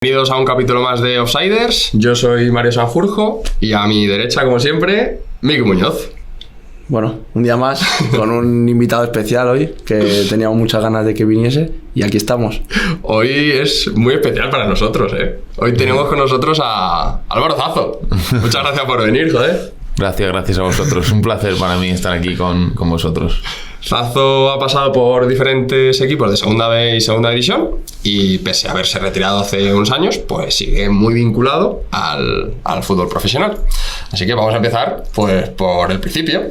Bienvenidos a un capítulo más de Offsiders. Yo soy Mario Sanjurjo y a mi derecha, como siempre, Miki Muñoz. Bueno, un día más con un invitado especial hoy, que teníamos muchas ganas de que viniese y aquí estamos. Hoy es muy especial para nosotros, ¿eh? Hoy tenemos con nosotros a Álvaro Zazo. Muchas gracias por venir, joder. Gracias a vosotros. Un placer para mí estar aquí con vosotros. Zazo ha pasado por diferentes equipos de segunda B y segunda división y pese a haberse retirado hace unos años, pues sigue muy vinculado al fútbol profesional. Así que vamos a empezar pues por el principio.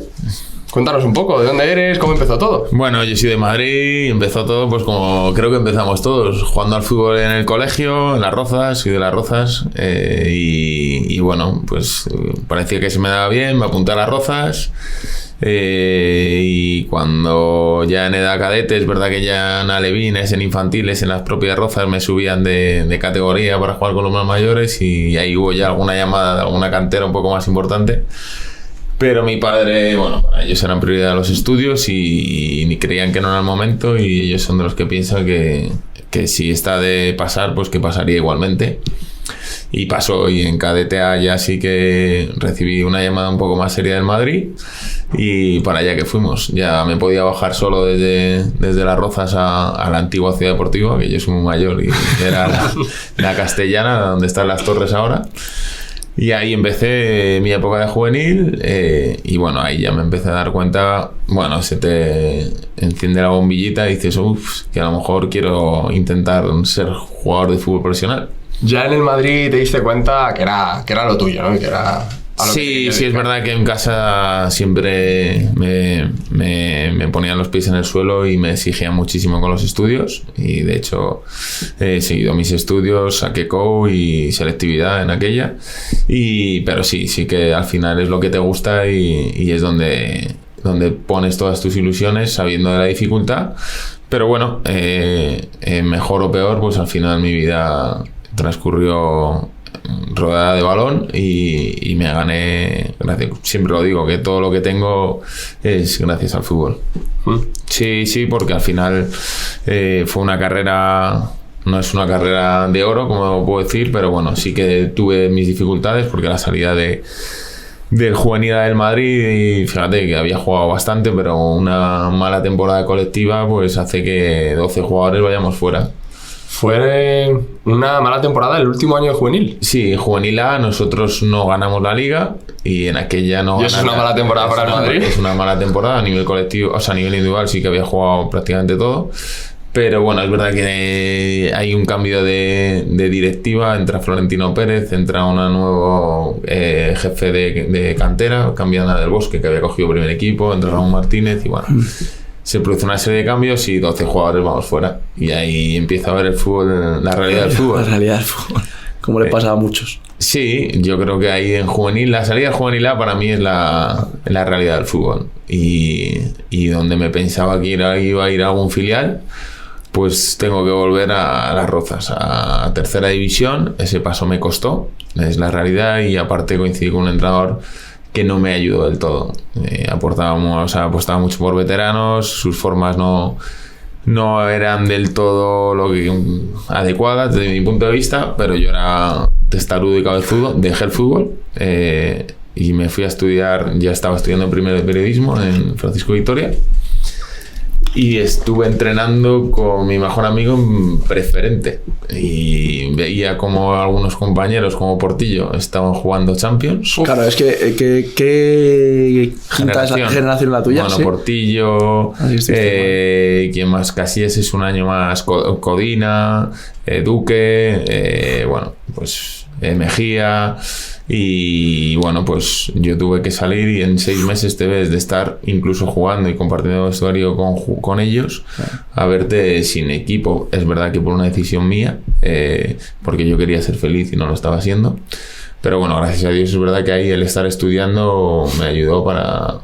Cuéntanos un poco, ¿de dónde eres? ¿Cómo empezó todo? Bueno, yo soy de Madrid y empezó todo pues como creo que empezamos todos, jugando al fútbol en el colegio, en Las Rozas, soy de Las Rozas y bueno, pues parecía que se me daba bien, me apunté a Las Rozas y cuando ya en edad cadete, es verdad que ya en alevines, en infantiles, en las propias Rozas me subían de categoría para jugar con los más mayores y ahí hubo ya alguna llamada de alguna cantera un poco más importante. Pero mi padre, bueno, para ellos eran prioridad los estudios y ni creían que no era el momento y ellos son de los que piensan que si está de pasar, pues que pasaría igualmente. Y pasó, y en KDTA ya sí que recibí una llamada un poco más seria del Madrid y para allá que fuimos. Ya me podía bajar solo desde Las Rozas a la antigua Ciudad Deportiva, que yo soy muy mayor y era la Castellana, donde están las torres ahora. Y ahí empecé mi época de juvenil y bueno, ahí ya me empecé a dar cuenta, bueno, se te enciende la bombillita y dices, que a lo mejor quiero intentar ser jugador de fútbol profesional. Ya en el Madrid te diste cuenta que era lo tuyo, ¿no? Que era sí, es verdad que en casa siempre me ponían los pies en el suelo y me exigían muchísimo con los estudios y de hecho he seguido mis estudios, saqué COU y selectividad en aquella pero sí que al final es lo que te gusta y es donde pones todas tus ilusiones sabiendo de la dificultad, pero bueno, mejor o peor, pues al final mi vida transcurrió rodeada de balón y me gané, siempre lo digo, que todo lo que tengo es gracias al fútbol. Sí, porque al final fue una carrera, no es una carrera de oro, como puedo decir, pero bueno, sí que tuve mis dificultades porque la salida del juvenil del Madrid, y fíjate que había jugado bastante, pero una mala temporada colectiva pues hace que 12 jugadores vayamos fuera. Fue una mala temporada el último año de juvenil. Sí, juvenil A, nosotros no ganamos la liga y en aquella no. ¿Y eso es una mala temporada para el Madrid? Es una mala temporada a nivel colectivo, o sea, a nivel individual sí que había jugado prácticamente todo. Pero bueno, es verdad que hay un cambio de directiva, entra Florentino Pérez, entra un nuevo jefe de cantera, cambia Ana del Bosque, que había cogido primer equipo, entra Ramón Martínez y bueno. Se produce una serie de cambios y 12 jugadores vamos fuera. Y ahí empieza a ver el fútbol, la realidad del fútbol. La realidad del fútbol, como le pasa a muchos. Sí, yo creo que ahí en juvenil, la salida juvenil A para mí es la realidad del fútbol. Y donde me pensaba que iba a ir a algún filial, pues tengo que volver a Las Rozas, a tercera división. Ese paso me costó, es la realidad, y aparte coincidí con un entrenador que no me ayudó del todo. Apostaba mucho por veteranos, sus formas no eran del todo adecuadas desde mi punto de vista, pero yo era testarudo y cabezudo, dejé el fútbol y me fui a estudiar, ya estaba estudiando primero de periodismo en Francisco Vitoria y estuve entrenando con mi mejor amigo en preferente y veía como algunos compañeros como Portillo estaban jugando Champions. Claro, es que ¿qué generación la tuya? Bueno, ¿sí? Portillo, quien más, Casillas es un año más, Codina, Duque, bueno, pues Mejía. Y bueno, pues yo tuve que salir y en 6 meses te ves de estar incluso jugando y compartiendo vestuario con ellos a verte sin equipo. Es verdad que por una decisión mía, porque yo quería ser feliz y no lo estaba haciendo, pero bueno, gracias a Dios es verdad que ahí el estar estudiando me ayudó para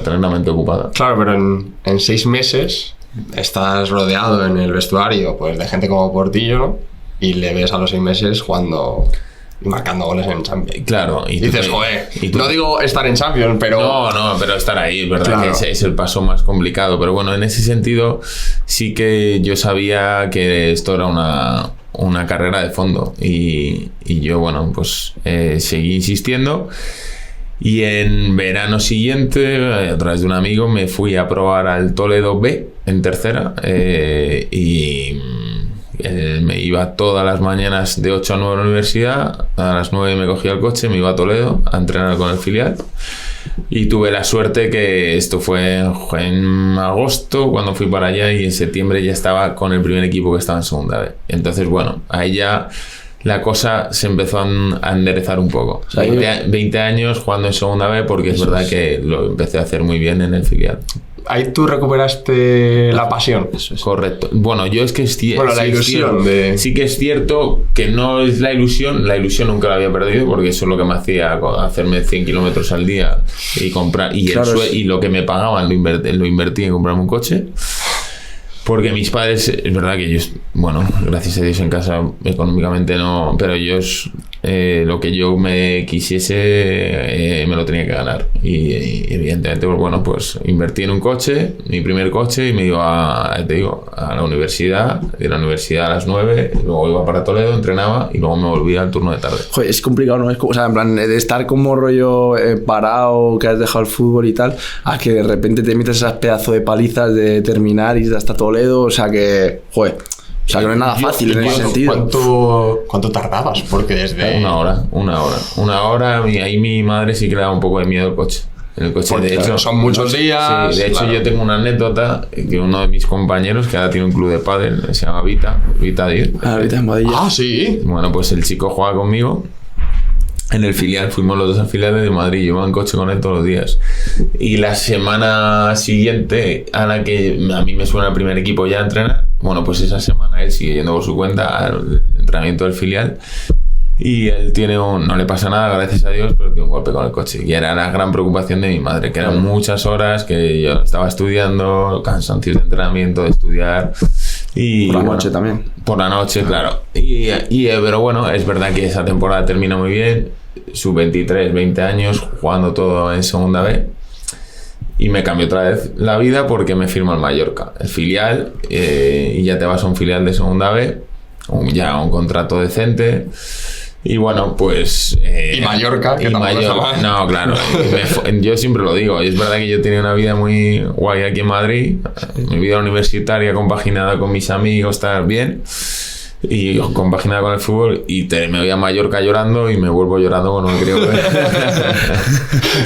tener la mente ocupada. Claro, pero en 6 meses estás rodeado en el vestuario pues de gente como Portillo, ¿no? Y le ves a los 6 meses jugando y marcando goles en Champions. Claro. Y dices, joder, no digo estar en Champions, pero... No, pero estar ahí, es verdad, claro, que es el paso más complicado. Pero bueno, en ese sentido sí que yo sabía que esto era una carrera de fondo. Y yo, bueno, pues seguí insistiendo. Y en verano siguiente, a través de un amigo, me fui a probar al Toledo B en tercera. Y me iba todas las mañanas de 8 a 9 a la universidad. A las 9 me cogía el coche, me iba a Toledo a entrenar con el filial. Y tuve la suerte que esto fue en agosto cuando fui para allá, y en septiembre ya estaba con el primer equipo que estaba en segunda B. Entonces, bueno, ahí ya la cosa se empezó a enderezar un poco. O sea, 20 años jugando en segunda B, porque es verdad que lo empecé a hacer muy bien en el filial. Ahí tú recuperaste la pasión. Eso es. Correcto. Bueno, yo es que la ilusión sí que es cierto que no es la ilusión nunca la había perdido, porque eso es lo que me hacía hacerme 100 kilómetros al día y comprar, y, claro, y lo que me pagaban lo invertí en comprarme un coche. Porque mis padres, es verdad que ellos, bueno, gracias a Dios en casa económicamente no, pero ellos lo que yo me quisiese me lo tenía que ganar. Y evidentemente, pues bueno, pues invertí en un coche, mi primer coche, y me iba a la universidad, de la universidad a las 9, luego iba para Toledo, entrenaba y luego me volvía al turno de tarde. Joder, es complicado, ¿no? O sea, en plan, de estar como rollo parado, que has dejado el fútbol y tal, a que de repente te metes esas pedazos de palizas de terminar y hasta Toledo, o sea que, joder, o sea que no es nada fácil en ese sentido. ¿Cuánto tardabas? Porque desde... Una hora, y ahí mi madre sí que le daba un poco de miedo el coche. En el coche, porque de hecho, son muchos días. Sí, de hecho, claro. Yo tengo una anécdota que uno de mis compañeros, que ahora tiene un club de pádel, se llama Vita Dir. Vita en Badilla. Ah, sí. Bueno, pues el chico juega conmigo en el filial, fuimos los dos al filial de Madrid, yo iba en coche con él todos los días. Y la semana siguiente a la que a mí me suena el primer equipo ya a entrenar, bueno, pues esa semana él sigue yendo por su cuenta al entrenamiento del filial, y él no le pasa nada, gracias a Dios, pero tiene un golpe con el coche. Y era la gran preocupación de mi madre, que eran muchas horas que yo estaba estudiando, cansancios de entrenamiento, de estudiar. Y por la noche también. Por la noche, claro. Pero bueno, es verdad que esa temporada termina muy bien. Sub-23, 20 años, jugando todo en segunda B. Y me cambió otra vez la vida porque me firma el Mallorca, el filial, y ya te vas a un filial de segunda B, ya un contrato decente. Y bueno, pues... y Mallorca, que tampoco está mal. No, claro. Yo siempre lo digo. Y es verdad que yo tenía una vida muy guay aquí en Madrid. Mi vida universitaria compaginada con mis amigos, estar bien. Y compaginada con el fútbol. Y me voy a Mallorca llorando y me vuelvo llorando cuando me creo.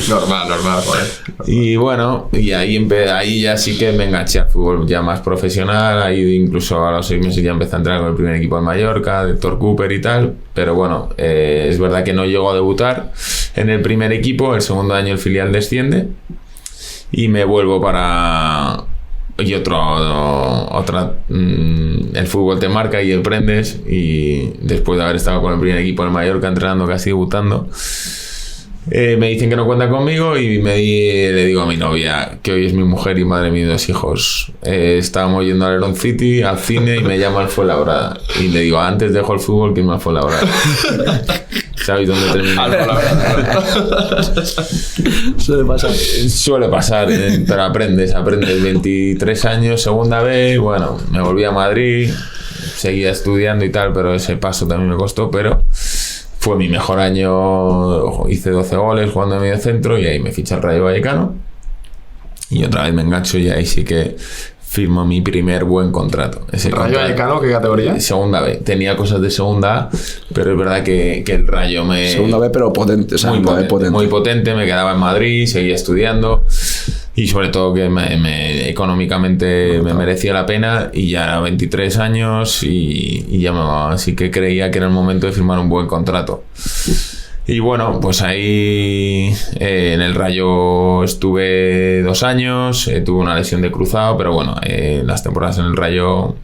Normal, joder. Y bueno, y ahí ya sí que me enganché al fútbol ya más profesional. Ahí incluso a los 6 meses ya empecé a entrenar con el primer equipo de Mallorca, de Héctor Cooper y tal. Pero bueno, es verdad que no llego a debutar en el primer equipo. El segundo año el filial desciende y me vuelvo para... Y el fútbol te marca y emprendes, y después de haber estado con el primer equipo en Mallorca entrenando, casi debutando, me dicen que no cuenta conmigo, y le digo a mi novia, que hoy es mi mujer y madre de mis 2 hijos, estábamos yendo al Iron City, al cine, y me llama al Fuenlabrada, y le digo, antes dejo el fútbol que irme al Fuenlabrada. ¿Sabéis dónde termina? Suele pasar, pero aprendes. 23 años, segunda vez, bueno, me volví a Madrid, seguía estudiando y tal, pero ese paso también me costó, pero fue mi mejor año, hice 12 goles jugando en medio centro, y ahí me ficha el Rayo Vallecano, y otra vez me engancho, y ahí sí que firmo mi primer buen contrato. ¿Rayo Vallecano qué categoría? Segunda B. Tenía cosas de segunda A, pero es verdad que el Rayo me... Segunda B, pero potente. O sea, muy potente. Me quedaba en Madrid, seguía estudiando, y sobre todo que económicamente me merecía la pena, y ya era 23 años y ya así que creía que era el momento de firmar un buen contrato. Y bueno, pues ahí en el Rayo estuve 2 años, tuve una lesión de cruzado, pero bueno, las temporadas en el Rayo,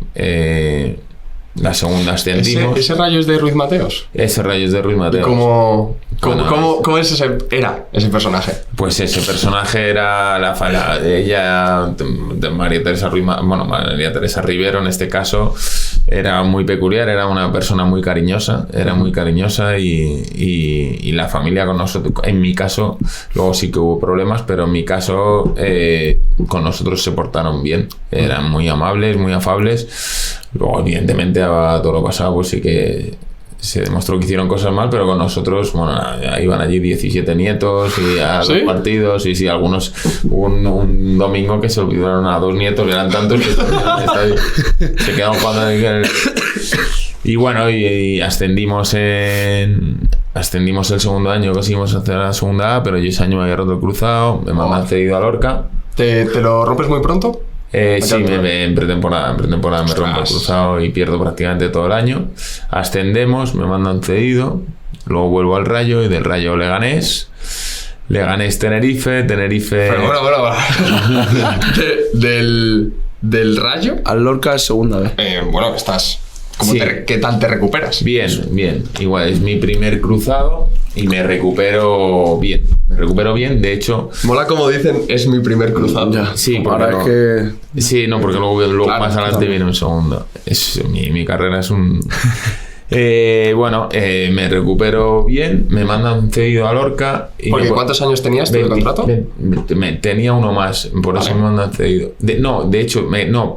la segunda ascendimos. ¿Ese Rayo es de Ruiz Mateos? Ese Rayo es de Ruiz Mateos. ¿Cómo es ese personaje? Pues ese personaje era ella, María Teresa Rivero en este caso, Era muy peculiar, era una persona muy cariñosa, y la familia con nosotros, en mi caso, luego sí que hubo problemas, pero en mi caso con nosotros se portaron bien, eran muy amables, muy afables. Luego evidentemente a todo lo pasado pues sí que se demostró que hicieron cosas mal, pero con nosotros, bueno, iban allí 17 nietos y a ¿Sí? 2 partidos, y sí, algunos, un domingo que se olvidaron a 2 nietos, eran tantos que se quedaron jugando y bueno, y ascendimos el segundo año, conseguimos hacer la segunda A, pero yo ese año me había roto el cruzado, me mandan cedido a Lorca. ¿Te lo rompes muy pronto? Sí, en pretemporada me rompo el cruzado y pierdo prácticamente todo el año. Ascendemos, me mandan cedido, luego vuelvo al Rayo, y del Rayo Leganés, Tenerife. Pero bueno. del Rayo. Al Lorca es segunda vez. Bueno, estás... Sí. ¿Qué tal te recuperas? Bien. Igual es mi primer cruzado y me recupero bien. De hecho... Mola como dicen, es mi primer cruzado. Ya. Sí, Ahora porque es que... Sí, no, porque luego Claro, más adelante también. viene un segundo. Mi carrera es un... me recupero bien, me mandan cedido a Lorca. Y Porque ¿cuántos años tenías tú de contrato? Tenía uno más, por eso me mandan cedido. De hecho,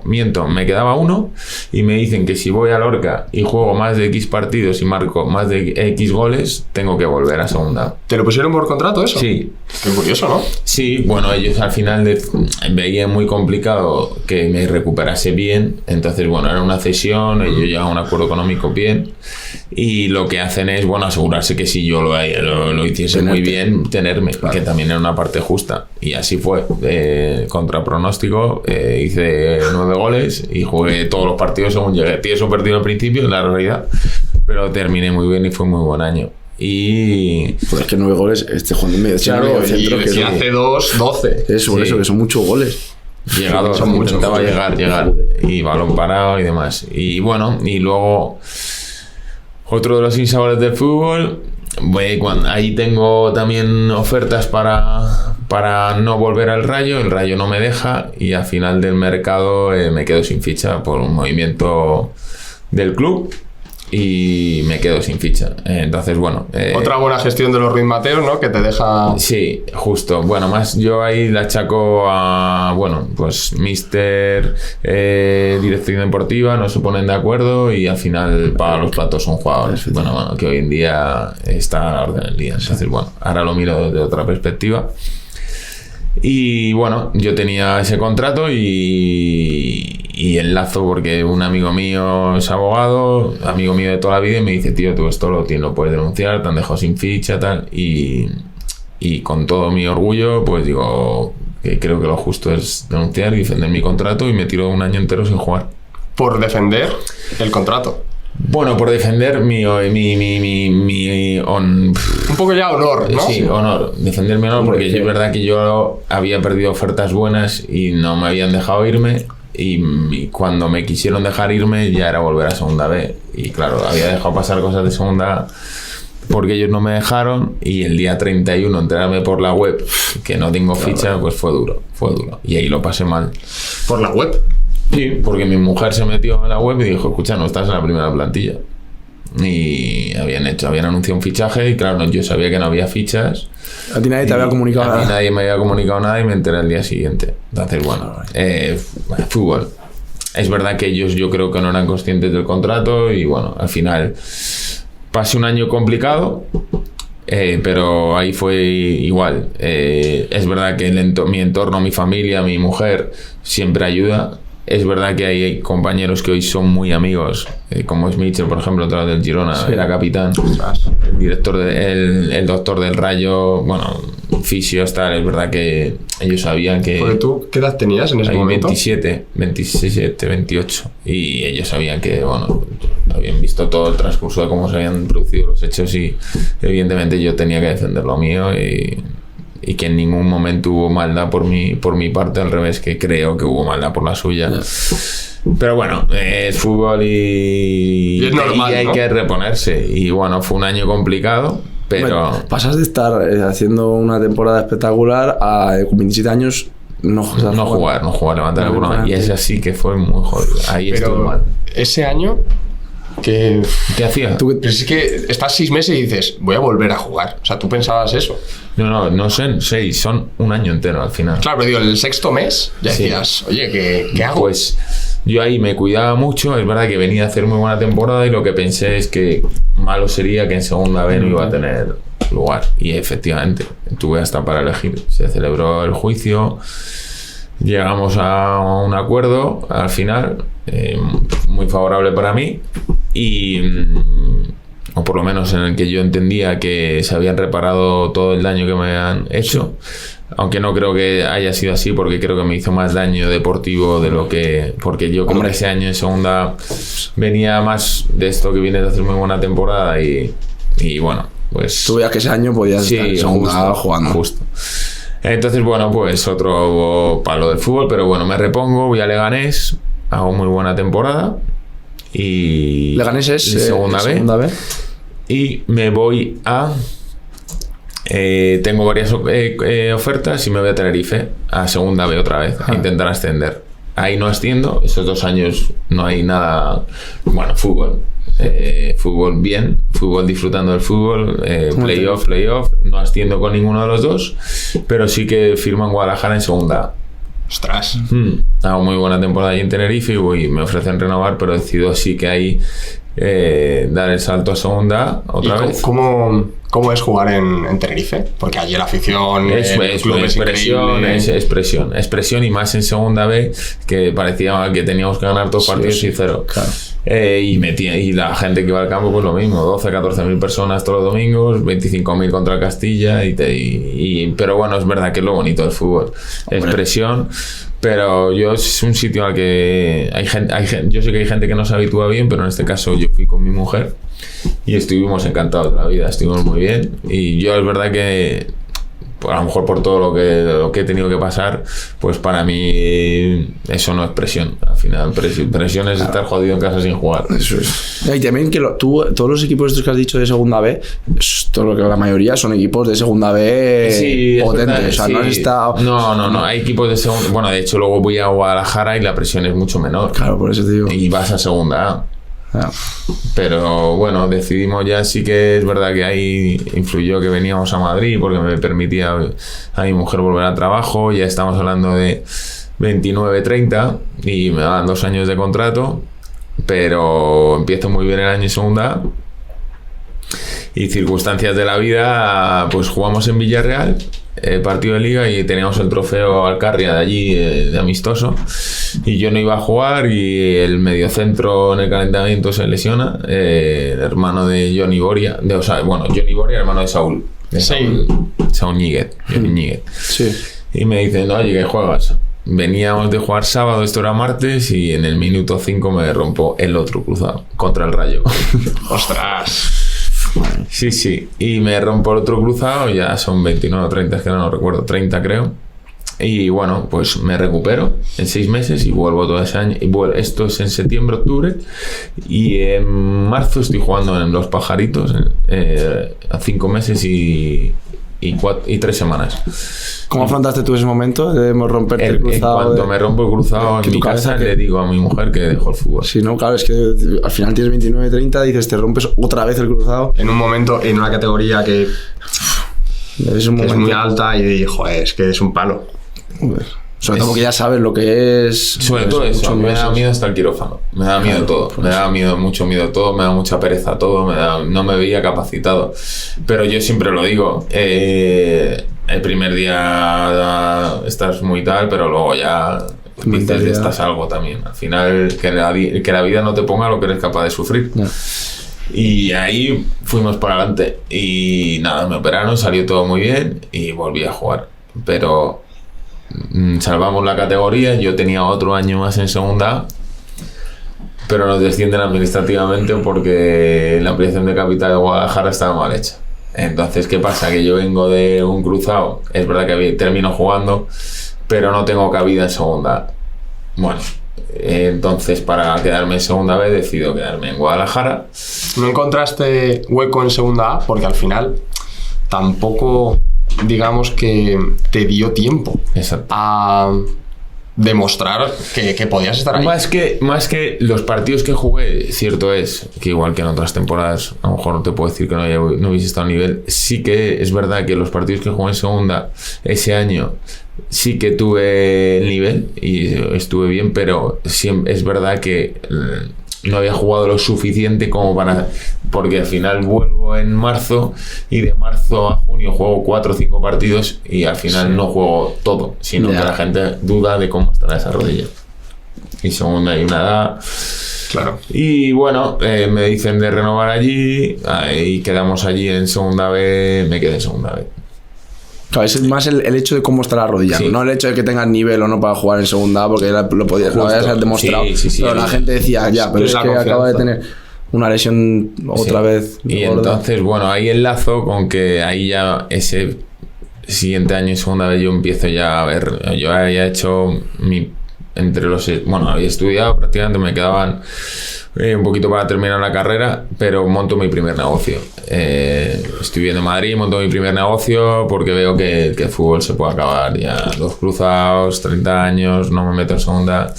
miento, me quedaba uno y me dicen que si voy a Lorca y juego más de X partidos y marco más de X goles, tengo que volver a segunda. ¿Te lo pusieron por contrato eso? Sí. Qué curioso, ¿no? Sí, bueno, ellos al final veían muy complicado que me recuperase bien, entonces bueno, era una cesión, ellos llegaban a un acuerdo económico bien, y lo que hacen es, bueno, asegurarse que si yo lo hiciese muy bien, tenerme, que también era una parte justa, y así fue. Contra pronóstico, hice 9 goles y jugué todos los partidos según llegué. Tieso perdido al principio, en la realidad, pero terminé muy bien y fue muy buen año. Y Pues es que 9 goles, jugando en medio Claro, centro, y que si son- hace 2, 12. Eso, Sí. eso, que son muchos goles. llegado, Son muchos, intentaba joder. llegar y balón parado y demás. Y bueno, y luego otro de los sinsabores del fútbol, ahí tengo también ofertas para no volver al Rayo, el Rayo no me deja, y al final del mercado me quedo sin ficha por un movimiento del club y me quedo sin ficha. Entonces, bueno... Otra buena gestión de los Ruiz Mateos, ¿no? Que te deja... Sí, justo. Bueno, más yo ahí la achaco a, bueno, pues Mister, dirección deportiva, no se ponen de acuerdo y al final pagan los platos son jugadores. Bueno, que hoy en día está a la orden del día. Entonces, bueno, ahora lo miro desde otra perspectiva. Y bueno, yo tenía ese contrato y enlazo porque un amigo mío es abogado, amigo mío de toda la vida, y me dice, tío, tú esto lo puedes denunciar, te han dejado sin ficha, tal. Y con todo mi orgullo, pues digo que creo que lo justo es denunciar y defender mi contrato, y me tiro un año entero sin jugar. Por defender el contrato. Bueno, por defender mi Un poco ya honor, ¿no? Sí, honor, defender mi honor, porque es verdad que yo había perdido ofertas buenas y no me habían dejado irme, y cuando me quisieron dejar irme ya era volver a segunda B, y claro, había dejado pasar cosas de segunda A porque ellos no me dejaron, y el día 31 enterarme por la web que no tengo ficha, pues fue duro, y ahí lo pasé mal. Por la web. Sí, porque mi mujer se metió en la web y dijo, escucha, no estás en la primera plantilla. Y habían anunciado un fichaje y claro, yo sabía que no había fichas. A ti nadie te había comunicado A mí nada. nadie me había comunicado nada y me enteré el día siguiente. Entonces, bueno, fútbol. Es verdad que ellos yo creo que no eran conscientes del contrato y bueno, al final pasé un año complicado. Pero ahí fue igual. Es verdad que mi entorno, mi familia, mi mujer siempre ayuda. Es verdad que hay compañeros que hoy son muy amigos, como es Mitchell, por ejemplo, otra vez del Girona, era capitán, el director, el doctor del Rayo, bueno, fisios, tal. Es verdad que ellos sabían que... Porque tú, ¿qué edad tenías en ese Ahí momento? 27, 28. Y ellos sabían que, bueno, habían visto todo el transcurso de cómo se habían producido los hechos y evidentemente yo tenía que defender lo mío y que en ningún momento hubo maldad por mi parte, al revés, que creo que hubo maldad por la suya. Pero bueno, es fútbol y es normal, y hay ¿no? que reponerse. Y bueno, fue un año complicado, pero... Bueno, pasas de estar haciendo una temporada espectacular a con 27 años no jugar, levantar el programa. Y ese sí que fue muy jodido. Ahí Pero estuvo mal. ese año, ¿qué hacía? Pero es que estás 6 meses y dices, voy a volver a jugar. O sea, ¿tú pensabas eso? No son 6, son un año entero al final. Claro, pero digo, en el 6º mes ya decías, oye, ¿qué hago? Pues yo ahí me cuidaba mucho. Es verdad que venía a hacer muy buena temporada y lo que pensé es que malo sería que en segunda vez no iba a tener lugar. Y efectivamente, tuve hasta para elegir. Se celebró el juicio, llegamos a un acuerdo al final, muy favorable para mí, o por lo menos en el que yo entendía que se habían reparado todo el daño que me han hecho. Aunque no creo que haya sido así, porque creo que me hizo más daño deportivo de lo que... Porque yo creo que ese año en segunda venía más de esto que viene de hacer muy buena temporada y bueno, pues... Tú veías que ese año podías estar en segunda jugando. Justo. Entonces, bueno, pues otro palo del fútbol, pero bueno, me repongo, voy a Leganés, hago muy buena temporada y... Leganés es segunda B. Y me voy a... tengo varias ofertas y me voy a Tenerife a segunda B otra vez, a intentar ascender. Ahí no asciendo, esos 2 años no hay nada. Bueno, fútbol bien, fútbol disfrutando del fútbol, playoff, no asciendo con ninguno de los dos, pero sí que firmo en Guadalajara en segunda A. Ostras. Hago muy buena temporada ahí en Tenerife y me ofrecen renovar, pero decido sí que ahí dar el salto a segunda A otra vez. ¿Cómo es jugar en Tenerife? Porque allí la afición es presión y más en segunda B, que parecía que teníamos que ganar todos partidos y 0. Claro. Y la gente que iba al campo pues lo mismo, 12-14.000 personas todos los domingos, 25.000 contra el Castilla pero bueno, es verdad que es lo bonito del fútbol. Es presión, pero es un sitio al que hay gente, yo sé que hay gente que no se habitúa bien, pero en este caso yo fui con mi mujer y estuvimos encantados de la vida, estuvimos muy bien. Y yo es verdad que a lo mejor por todo lo que he tenido que pasar, pues para mí eso no es presión. Al final presión es estar jodido en casa sin jugar. Eso es. Y también que todos los equipos estos que has dicho de segunda B, la mayoría son equipos de segunda B potentes. Verdad, o sea, no has estado... No, hay equipos de segunda. Bueno, de hecho luego voy a Guadalajara y la presión es mucho menor. Claro, por eso te digo. Y vas a segunda A. Pero bueno, decidimos ya, sí que es verdad que ahí influyó que veníamos a Madrid porque me permitía a mi mujer volver al trabajo. Ya estamos hablando de 29-30 y me daban 2 años de contrato, pero empiezo muy bien el año en segunda A y circunstancias de la vida, pues jugamos en Villarreal partido de liga y teníamos el trofeo Alcarria de allí de amistoso y yo no iba a jugar y el mediocentro en el calentamiento se lesiona, el hermano de Johnny Boria, Johnny Boria, hermano de Saúl, Saúl Ñíguez, Johnny Ñíguez. Sí. Y me dicen, no, oye, ¿qué juegas? Veníamos de jugar sábado, esto era martes, y en el minuto 5 me rompo el otro cruzado contra el Rayo. ¡Ostras! Sí, y me rompo el otro cruzado, ya son 29 o 30, es que no recuerdo, 30 creo. Y bueno, pues me recupero en 6 meses y vuelvo todo ese año. Esto es en septiembre, octubre, y en marzo estoy jugando en Los Pajaritos a 5 meses y 3 semanas. ¿Cómo afrontaste tú ese momento de romperte el cruzado? En cuanto me rompo el cruzado en mi casa, le digo a mi mujer que dejo el fútbol. Sí, no, claro, es que al final tienes 29-30, dices, te rompes otra vez el cruzado. En un momento, en una categoría que es muy alta y joder, es que es un palo. Sobre todo porque ya sabes lo que es. Sobre todo eso, me da miedo hasta el quirófano. Me da miedo todo. Me da mucho miedo todo, me da mucha pereza todo, no me veía capacitado. Pero yo siempre lo digo, el primer día estás muy tal, pero luego ya dices, estás algo también. Al final, que la vida no te ponga lo que eres capaz de sufrir. No. Y ahí fuimos para adelante. Y nada, me operaron, salió todo muy bien y volví a jugar. Pero salvamos la categoría, yo tenía otro año más en segunda A, pero nos descienden administrativamente porque la ampliación de capital de Guadalajara estaba mal hecha. Entonces, ¿qué pasa? Que yo vengo de un cruzado, es verdad que termino jugando, pero no tengo cabida en segunda A. Bueno, entonces para quedarme en segunda B decido quedarme en Guadalajara. ¿No encontraste hueco en segunda A? Porque al final tampoco digamos que te dio tiempo Exacto. a demostrar que podías estar ahí. Más que los partidos que jugué, cierto es que igual que en otras temporadas, a lo mejor no te puedo decir que no hubiese estado a nivel. Sí que es verdad que los partidos que jugué en segunda ese año sí que tuve el nivel y estuve bien, pero es verdad que no había jugado lo suficiente como para... Porque al final vuelvo en marzo y de marzo a junio juego 4 o 5 partidos y al final no juego todo, sino que la gente duda de cómo estará esa rodilla. Y segunda hay una edad... Claro. Y bueno, me dicen de renovar allí y quedamos allí en segunda B, me quedé en segunda B. Claro, es más el hecho de cómo está la rodilla, Sí. no el hecho de que tengas nivel o no para jugar en segunda, porque lo podías, lo habías demostrado. Sí, pero la gente decía, ya, pero es que acaba de tener una lesión otra vez. Y gorda. entonces, bueno, ahí enlazo con que ahí ya ese siguiente año en segunda vez yo empiezo ya a ver, yo había hecho había estudiado prácticamente, me quedaban un poquito para terminar la carrera, pero monto mi primer negocio. Estoy viendo en Madrid, monto mi primer negocio porque veo que el fútbol se puede acabar ya. 2 cruzados, 30 años, no me meto en segunda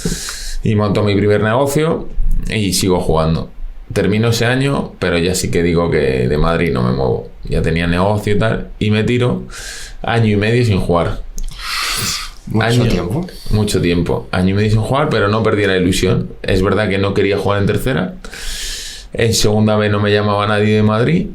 y monto mi primer negocio y sigo jugando. Termino ese año, pero ya sí que digo que de Madrid no me muevo. Ya tenía negocio y tal, y me tiro 1 año y medio sin jugar. Mucho tiempo. 1 año y medio sin jugar, pero no perdí la ilusión. Es verdad que no quería jugar en tercera. En segunda vez no me llamaba nadie de Madrid.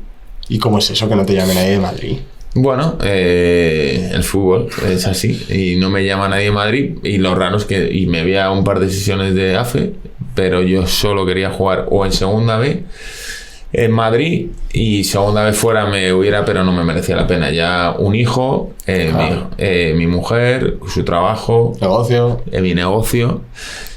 ¿Y cómo es eso que no te llame nadie de Madrid? Bueno, el fútbol es así y no me llama nadie de Madrid y lo raro es que me veía un par de sesiones de AFE, pero yo solo quería jugar o en segunda B en Madrid y segunda vez fuera me hubiera, pero no me merecía la pena. Ya un hijo, mi mujer, su trabajo, mi negocio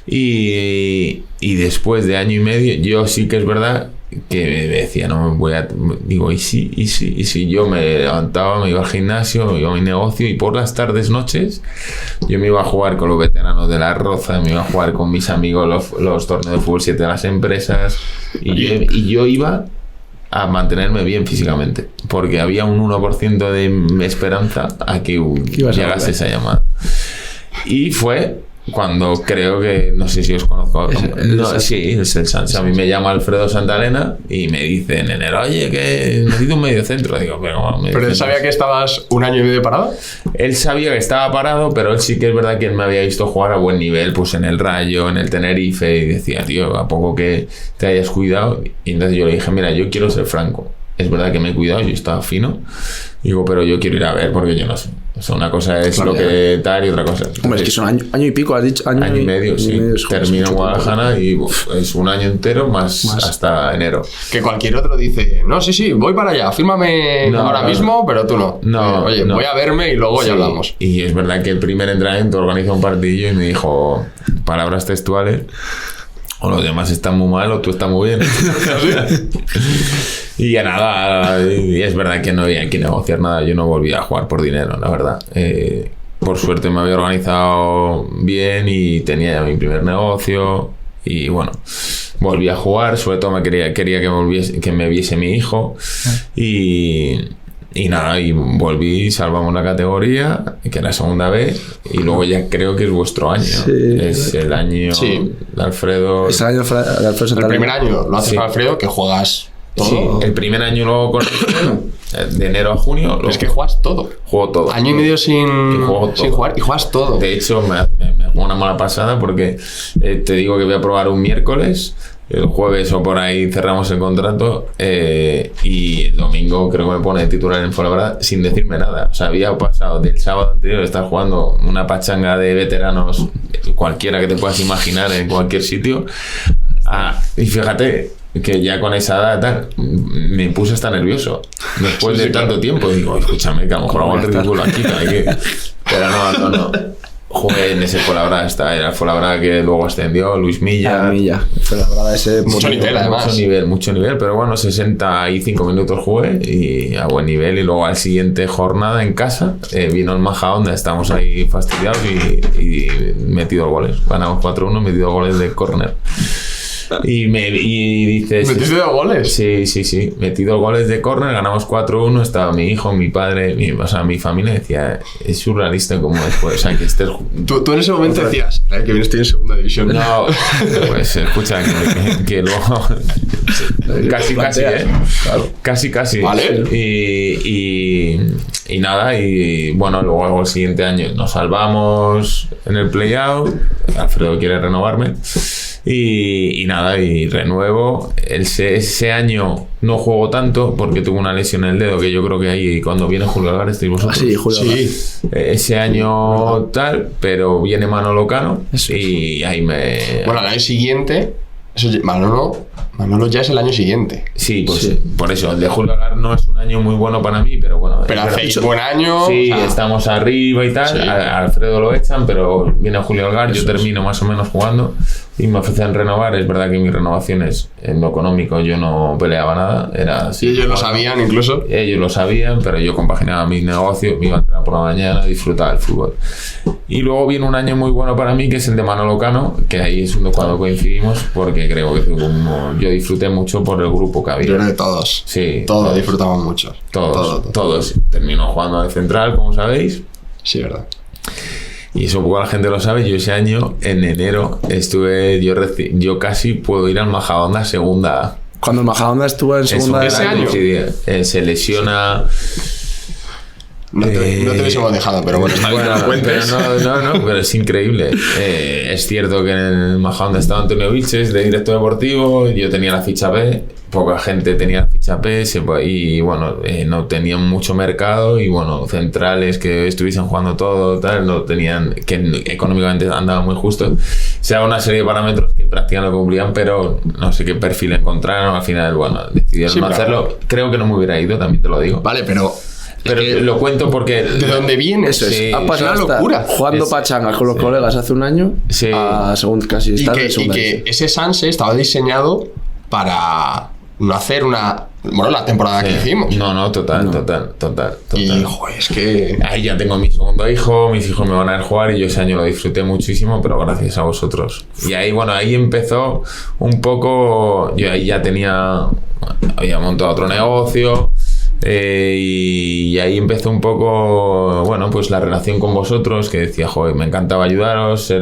y después de 1 año y medio yo sí que es verdad que me decía, no voy a... Digo, ¿y si yo me levantaba, me iba al gimnasio, me iba a mi negocio y por las tardes, noches, yo me iba a jugar con los veteranos de la Roza, me iba a jugar con mis amigos los torneos de fútbol 7 de las empresas y yo iba a mantenerme bien físicamente porque había un 1% de esperanza a que llegase esa llamada. Y fue... Cuando creo que, no sé si os conozco. Sí, es el Sanse. A mí me llama Alfredo Santalena y me dice en enero, oye, que necesito un medio centro. Digo, pero él sabía que estabas 1 año y medio parado. Él sabía que estaba parado, pero él sí que es verdad que él me había visto jugar a buen nivel, pues en el Rayo, en el Tenerife, y decía, tío, a poco que te hayas cuidado. Y entonces yo le dije, mira, yo quiero ser franco. Es verdad que me he cuidado, yo estaba fino. Digo, pero yo quiero ir a ver porque yo no sé. O sea, una cosa es lo que tal y otra cosa. Hombre, es que son año y pico, has dicho. Año y medio, sí. Termino en Guadalajara y es 1 año entero más hasta enero. Que cualquier otro dice, no, sí, voy para allá, fírmame ahora mismo, pero tú no. Oye, voy a verme y luego ya hablamos. Y es verdad que el primer entrenamiento organiza un partidillo y me dijo, palabras textuales, o los demás están muy mal o tú estás muy bien. Y ya nada, y es verdad que no había que negociar nada, yo no volví a jugar por dinero, la verdad. Por suerte me había organizado bien y tenía ya mi primer negocio y bueno, volví a jugar, sobre todo quería que me viese mi hijo y nada, y volví, salvamos la categoría, que era segunda vez, y luego ya creo que es vuestro año. Sí. Es el año de Alfredo. Es el año de Alfredo Santalena. El primer año lo haces con Alfredo, que juegas todo. Sí, el primer año luego con Alfredo, de enero a junio. Es que juegas todo. Juego todo. 1 año y medio sin jugar y juegas todo. De hecho, me jugó una mala pasada porque te digo que voy a probar un miércoles. El jueves o por ahí cerramos el contrato y el domingo creo que me pone de titular en Fuenlabrada sin decirme nada. O sea, había pasado del sábado anterior de estar jugando una pachanga de veteranos, cualquiera que te puedas imaginar en cualquier sitio. Y fíjate que ya con esa edad tal, me puse hasta nervioso. Después de tanto tiempo digo, escúchame, que a lo mejor hago el ridículo aquí. Pero no. Jugué en ese Fuenlabrada, era el Fuenlabrada que luego ascendió, Luis Milla. Fuenlabrada ese mucho nivel, además. Mucho nivel, pero bueno, 65 minutos jugué y a buen nivel. Y luego al siguiente jornada en casa vino el Majadahonda, estábamos ahí fastidiados y metido goles. Ganamos 4-1, metido goles de córner. Y dices... ¿Metiste 2 goles? Sí. Metí 2 goles de córner, ganamos 4-1, estaba mi hijo, mi padre, mi familia, decía, es surrealista como después, o sea, que estés... Tú en ese momento decías, que bien estoy en segunda división. No, pues escucha, que luego... casi, Claro. Casi. Vale. Y nada, y bueno, luego el siguiente año nos salvamos en el play-out, Alfredo quiere renovarme. Y nada, y renuevo. Ese año no juego tanto porque tuve una lesión en el dedo, que yo creo que ahí cuando viene Julio Algar estáis vosotros. Sí, Julio Algar. Ese año tal, pero viene Manolo Cano y ahí me... Bueno, al año siguiente, Manolo ya es el año siguiente. Sí, pues por eso, el de Julio Algar no es un año muy bueno para mí, pero bueno. Pero hacéis buen año. Sí, estamos arriba y tal. Sí. A Alfredo lo echan, pero viene Julio Algar, yo termino más o menos jugando y me ofrecen renovar. Es verdad que mis renovaciones en lo económico yo no peleaba nada. Era así, Y ellos lo sabían incluso. Ellos lo sabían, pero yo compaginaba mis negocios, me iba a entrar por la mañana, disfrutaba del fútbol. Y luego viene un año muy bueno para mí, que es el de Manolo Cano, que ahí es cuando coincidimos, porque creo que como yo disfruté mucho por el grupo que había. Yo creo que todos. Sí. Todos disfrutamos mucho. Todos. Terminó jugando de central, como sabéis. Sí, verdad. Y eso poco la gente lo sabe. Yo ese año, en enero, yo casi puedo ir al Majadahonda segunda. Cuando el Majadahonda estuvo en segunda ese año. Se lesiona... No te hubiésemos dejado, pero bueno, está bien que lo cuentes. No, pero es increíble. Es cierto que en el Majadahonda estaba Antonio Vilches, de director deportivo, yo tenía la ficha B, poca gente tenía la ficha B, y bueno, no tenían mucho mercado, y bueno, centrales que estuviesen jugando todo, tal, no tenían, que económicamente andaban muy justos. Se da una serie de parámetros que prácticamente no cumplían, pero no sé qué perfil encontraron, al final, bueno, decidieron no hacerlo. Creo que no me hubiera ido, también te lo digo. Vale, pero lo cuento porque... ¿De dónde viene? Eso es. Sí, Ha pasado es una locura. Jugando pachangas con los colegas hace un año a casi Y estar que, en segunda y que división. ese Sanse estaba diseñado para no hacer la temporada que hicimos. No, total. Y, joder, es que... Ahí ya tengo mi segundo hijo, mis hijos me van a ver jugar y yo ese año lo disfruté muchísimo, pero gracias a vosotros. Y ahí, bueno, ahí empezó un poco... Yo ahí ya había montado otro negocio... y ahí empezó un poco, bueno, pues la relación con vosotros, que decía, joder, me encantaba ayudaros,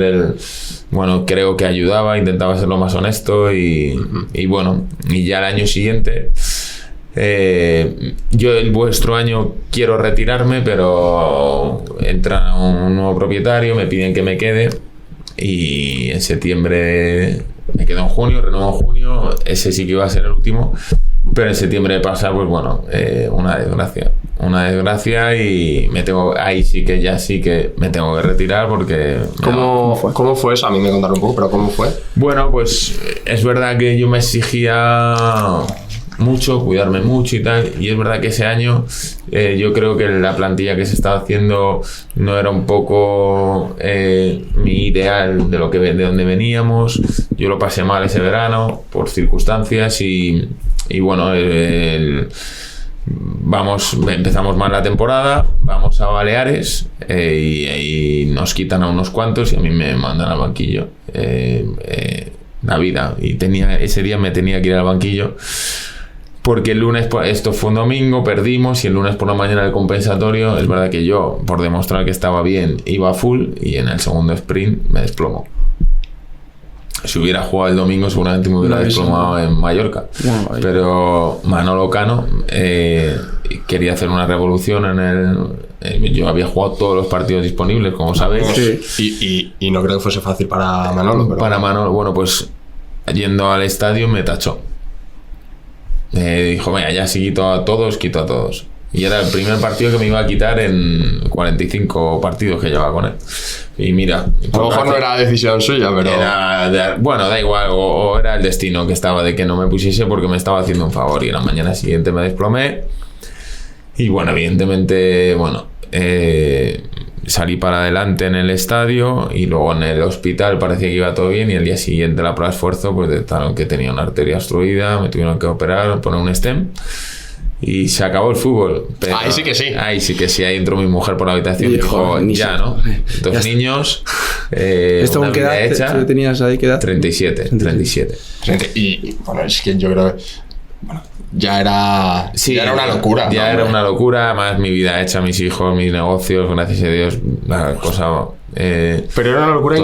creo que ayudaba, intentaba ser lo más honesto y bueno, y ya el año siguiente, yo el vuestro año quiero retirarme, pero entra un nuevo propietario, me piden que me quede y en septiembre me quedo en junio, renuevo en junio, ese sí que iba a ser el último. Pero en septiembre pasa, pues bueno, una desgracia y ahí sí que me tengo que retirar porque... ¿Cómo fue eso? A mí me contaron un poco, pero ¿cómo fue? Bueno, pues es verdad que yo me exigía mucho, cuidarme mucho y tal, y es verdad que ese año yo creo que la plantilla que se estaba haciendo no era un poco mi ideal de donde veníamos. Yo lo pasé mal ese verano por circunstancias y bueno, empezamos mal la temporada, vamos a Baleares y nos quitan a unos cuantos y a mí me mandan al banquillo. Navidad, y ese día me tenía que ir al banquillo porque el lunes, esto fue un domingo, perdimos y el lunes por la mañana del compensatorio, es verdad que yo, por demostrar que estaba bien, iba a full y en el segundo sprint me desplomo. Si hubiera jugado el domingo seguramente me hubiera desplomado en Mallorca. Pero Manolo Cano quería hacer una revolución yo había jugado todos los partidos disponibles, como sabéis. Sí. Y no creo que fuese fácil para Manolo. Pero... Para Manolo, bueno, pues yendo al estadio me tachó. Dijo, venga, ya sí quito a todos. Y era el primer partido que me iba a quitar en 45 partidos que llevaba con él. Y mira... A lo mejor no era decisión suya, pero... Bueno, da igual, o era el destino que estaba de que no me pusiese porque me estaba haciendo un favor. Y la mañana siguiente me desplomé. Y bueno, evidentemente, salí para adelante en el estadio y luego en el hospital parecía que iba todo bien y el día siguiente la prueba de esfuerzo pues detectaron que tenía una arteria obstruida, me tuvieron que operar, poner un stem y se acabó el fútbol. Pero Ahí sí que sí. Ahí entró mi mujer por la habitación y dijo, ya, ¿no? Dos niños, ¿Esto una con qué vida edad hecha. tenías ahí? ¿Qué edad? 37. Y bueno, es que yo creo que ya era una locura. Ya ¿no? era una locura, más mi vida hecha, mis hijos, mis negocios, gracias a Dios, la cosa... pero era una locura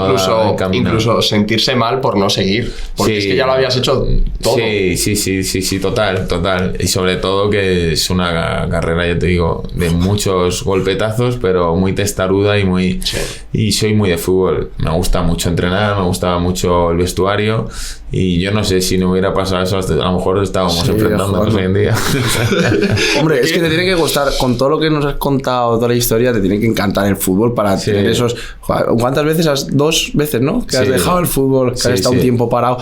incluso sentirse mal por no seguir, porque es que ya lo habías hecho todo. Sí, total. Y sobre todo que es una carrera, ya te digo, de muchos golpetazos, pero muy testaruda y soy muy de fútbol. Me gusta mucho entrenar, me gustaba mucho el vestuario y yo no sé si no hubiera pasado eso, a lo mejor estábamos enfrentándonos hoy en día. Hombre, es que te tiene que gustar, con todo lo que nos has contado, toda la historia, te tiene que encantar el fútbol para tener esos... ¿Cuántas veces? 2 veces, ¿no? Que has dejado el fútbol, que has estado un tiempo parado.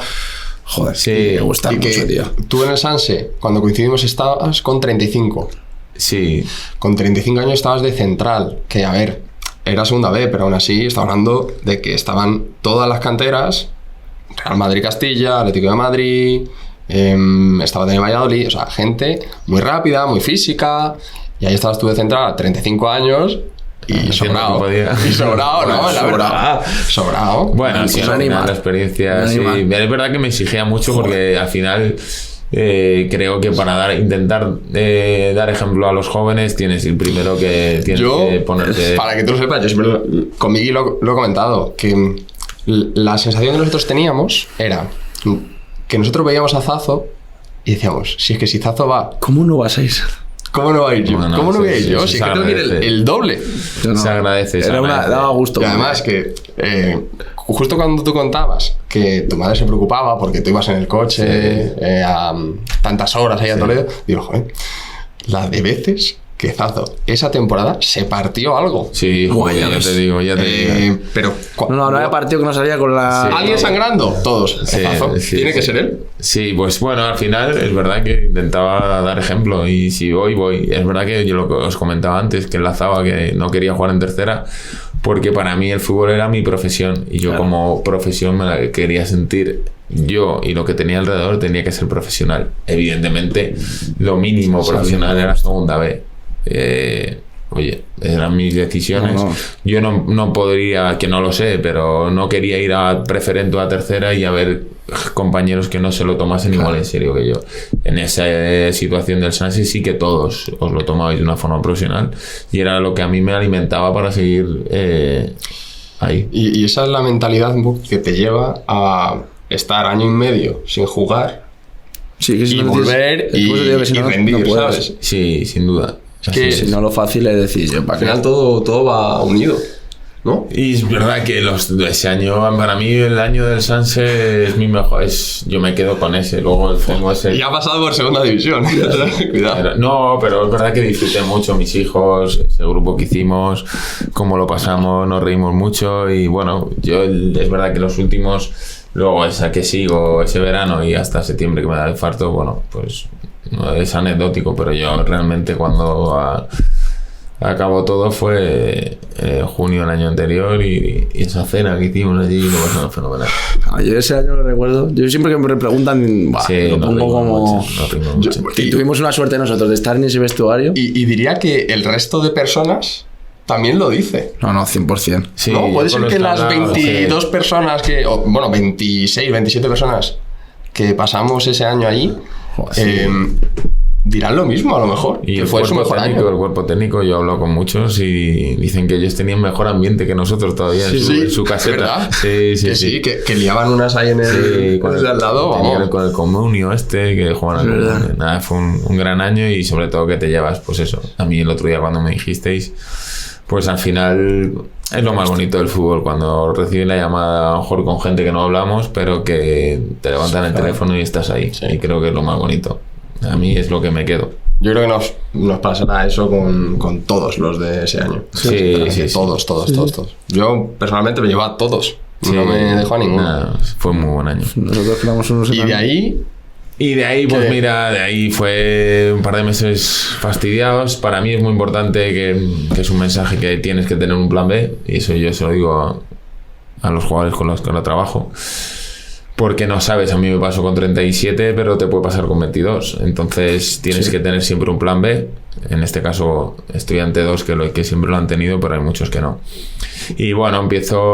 Joder, me gusta mucho, tío. Tú en el Sanse, cuando coincidimos, estabas con 35. Sí. Con 35 años estabas de central, que a ver, era segunda B, pero aún así está hablando de que estaban todas las canteras, Real Madrid Castilla, Atlético de Madrid, estaba de Valladolid, o sea, gente muy rápida, muy física, y ahí estabas tú de central, 35 años... Y sobrado, ¿no? La verdad, sobrado. Bueno, sí, al final la experiencia, sí. Es verdad que me exigía mucho porque al final creo que para intentar dar ejemplo a los jóvenes tienes el primero que tienes que ponerte... Para que tú lo sepas, yo siempre con Miguel lo he comentado, que la sensación que nosotros teníamos era que nosotros veíamos a Zazo y decíamos, si es que si Zazo va... ¿Cómo no vas a ir? ¿Cómo no va a ir yo? ¿Cómo no voy a ir yo? Si es que tengo que ir el doble. Se agradece. Daba gusto. Y además que justo cuando tú contabas que tu madre se preocupaba porque tú ibas en el coche a tantas horas ahí a Toledo, digo, joder, la de veces que Zazo esa temporada se partió algo. Sí, joder, ya te digo. Pero no había partido que no salía con la... ¿Alguien sangrando? Todos. Zazo. ¿Tiene que ser él? Sí, pues bueno, al final es verdad que intentaba dar ejemplo y si voy. Es verdad que yo lo que os comentaba antes, que enlazaba que no quería jugar en tercera porque para mí el fútbol era mi profesión y yo como profesión me la quería sentir yo y lo que tenía alrededor tenía que ser profesional. Evidentemente, lo mínimo profesional era segunda B. Oye, eran mis decisiones. Yo no podría, que no lo sé, pero no quería ir a preferente o a tercera y a ver compañeros que no se lo tomasen igual en serio que yo. En esa situación del Sanse sí que todos os lo tomabais de una forma profesional y era lo que a mí me alimentaba para seguir ahí. Y esa es la mentalidad que te lleva a estar año y medio sin jugar y volver y rendir, ¿sabes? Sí, sin duda. Es que si no, lo fácil es decir yo, al final todo va unido, ¿no? Y es verdad que ese año, para mí el año del Sanse es mi mejor, yo me quedo con ese, luego tengo ese... Y ha pasado por segunda división, cuidado. Pero es verdad que disfruté mucho, mis hijos, ese grupo que hicimos, cómo lo pasamos, nos reímos mucho y bueno, es verdad que los últimos, luego esa que sigo, ese verano y hasta septiembre que me da el infarto, bueno, pues... No es anecdótico, pero yo realmente cuando acabó todo fue junio del año anterior y esa cena que hicimos allí lo pasamos fenomenal. Yo ese año lo recuerdo. Yo siempre que me preguntan, lo pongo como... Y tuvimos una suerte nosotros de estar en ese vestuario. Y diría que el resto de personas también lo dice. No, 100%. Sí, no, puede ser que las 22 personas que... bueno, 26, 27 personas que pasamos ese año allí... dirán lo mismo a lo mejor. Y el cuerpo técnico, yo hablo con muchos y dicen que ellos tenían mejor ambiente que nosotros todavía en su caseta. Sí, que liaban unas ahí en el de al lado. Con el comunio que jugaban. Nada, fue un gran año y sobre todo que te llevas, pues eso. A mí el otro día cuando me dijisteis, pues al final es lo más bonito del fútbol, cuando recibes la llamada a lo mejor con gente que no hablamos, pero que te levantan el teléfono y estás ahí. Y creo que es lo más bonito. A mí es lo que me quedo. Yo creo que nos pasará eso con todos los de ese año. Todos. Yo personalmente me llevo a todos. No me dejo a ninguno. Fue un muy buen año. Nosotros quedamos unos Y de ahí, pues mira, de ahí fue un par de meses fastidiados. Para mí es muy importante que es un mensaje que tienes que tener un plan B. Y eso yo se lo digo a los jugadores con los que ahora trabajo. porque no sabes, a mí me pasó con 37, pero te puede pasar con 22. Entonces tienes que tener siempre un plan B. En este caso, estoy ante dos que siempre lo han tenido, pero hay muchos que no. Y bueno,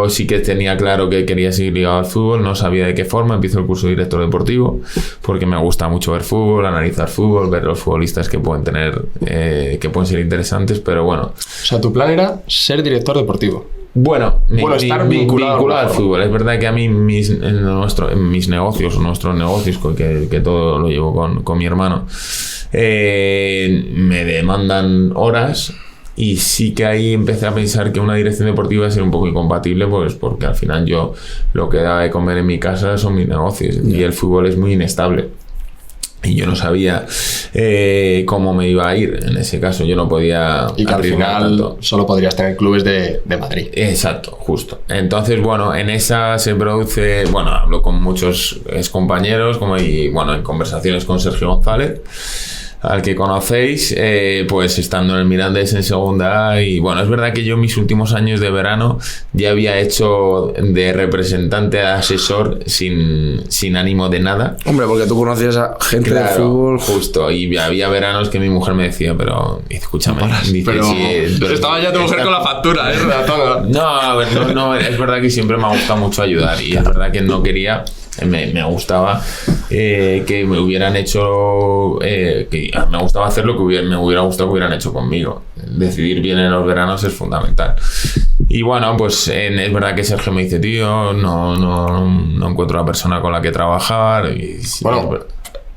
sí que tenía claro que quería seguir ligado al fútbol, no sabía de qué forma. Empiezo el curso de director deportivo, porque me gusta mucho ver fútbol, analizar fútbol, ver los futbolistas que pueden tener, que pueden ser interesantes, pero bueno. O sea, tu plan era ser director deportivo. Bueno, estar vinculado al fútbol. Es verdad que a mí mis negocios, nuestros negocios, que todo lo llevo con mi hermano, me demandan horas, y sí que ahí empecé a pensar que una dirección deportiva iba a ser un poco incompatible, pues porque al final yo lo que da de comer en mi casa son mis negocios, y el fútbol es muy inestable. Y yo no sabía cómo me iba a ir en ese caso. Yo no podía... Y que al final tanto. Solo podrías tener clubes de Madrid. Exacto, justo. Entonces, bueno, en esa se produce... Bueno, hablo con muchos excompañeros, en conversaciones con Sergio González, al que conocéis, pues estando en el Mirandés en segunda A. Y bueno, es verdad que yo mis últimos años de verano ya había hecho de representante a asesor sin ánimo de nada. Hombre, porque tú conocías a gente de fútbol. Justo, y había veranos que mi mujer me decía, pero escúchame, pero estaba ya tu mujer con la factura, ¿eh? No, es verdad que siempre me ha gustado mucho ayudar, y es verdad que no quería... Me gustaba que me hubieran hecho me gustaba hacer lo que me hubiera gustado que hubieran hecho conmigo. Decidir bien en los veranos es fundamental. Y bueno, pues es verdad que Sergio me dice, tío, no encuentro una persona con la que trabajar. Y, bueno,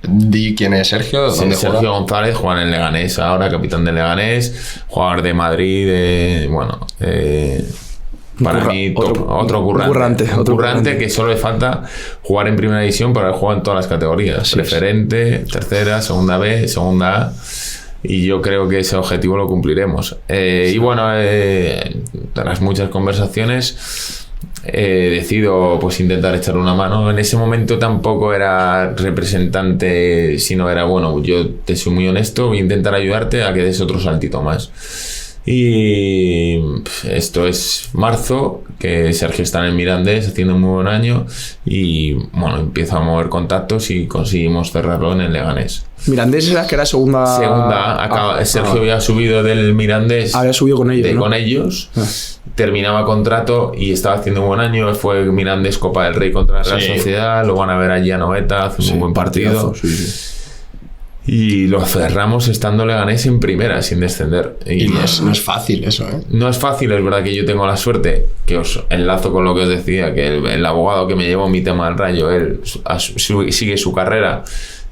di quién es Sergio. ¿Dónde Sergio juega? González juega en el Leganés ahora, capitán del Leganés, jugador de Madrid, para mí, otro currante que solo le falta jugar en primera división para jugar en todas las categorías. Preferente, tercera, segunda B, segunda A. Y yo creo que ese objetivo lo cumpliremos. Y bueno, tras muchas conversaciones, decido pues intentar echarle una mano. En ese momento tampoco era representante, sino era, bueno, yo te soy muy honesto, voy a intentar ayudarte a que des otro saltito más. Y esto es marzo, que Sergio está en el Mirandés haciendo un muy buen año, y bueno, empiezo a mover contactos y conseguimos cerrarlo en el Leganés. Mirandés era que era segunda Sergio había subido del Mirandés, había subido con ellos, ¿no? Con ellos, terminaba contrato y estaba haciendo un buen año. Fue Mirandés Copa del Rey contra la Real Sociedad, lo van a ver allí a Noeta, hace un buen partido. Y lo cerramos estando Leganés en primera, sin descender. Y no es fácil eso, ¿eh? No es fácil, es verdad que yo tengo la suerte, que os enlazo con lo que os decía, que el abogado que me llevó mi tema al Rayo, él sigue su carrera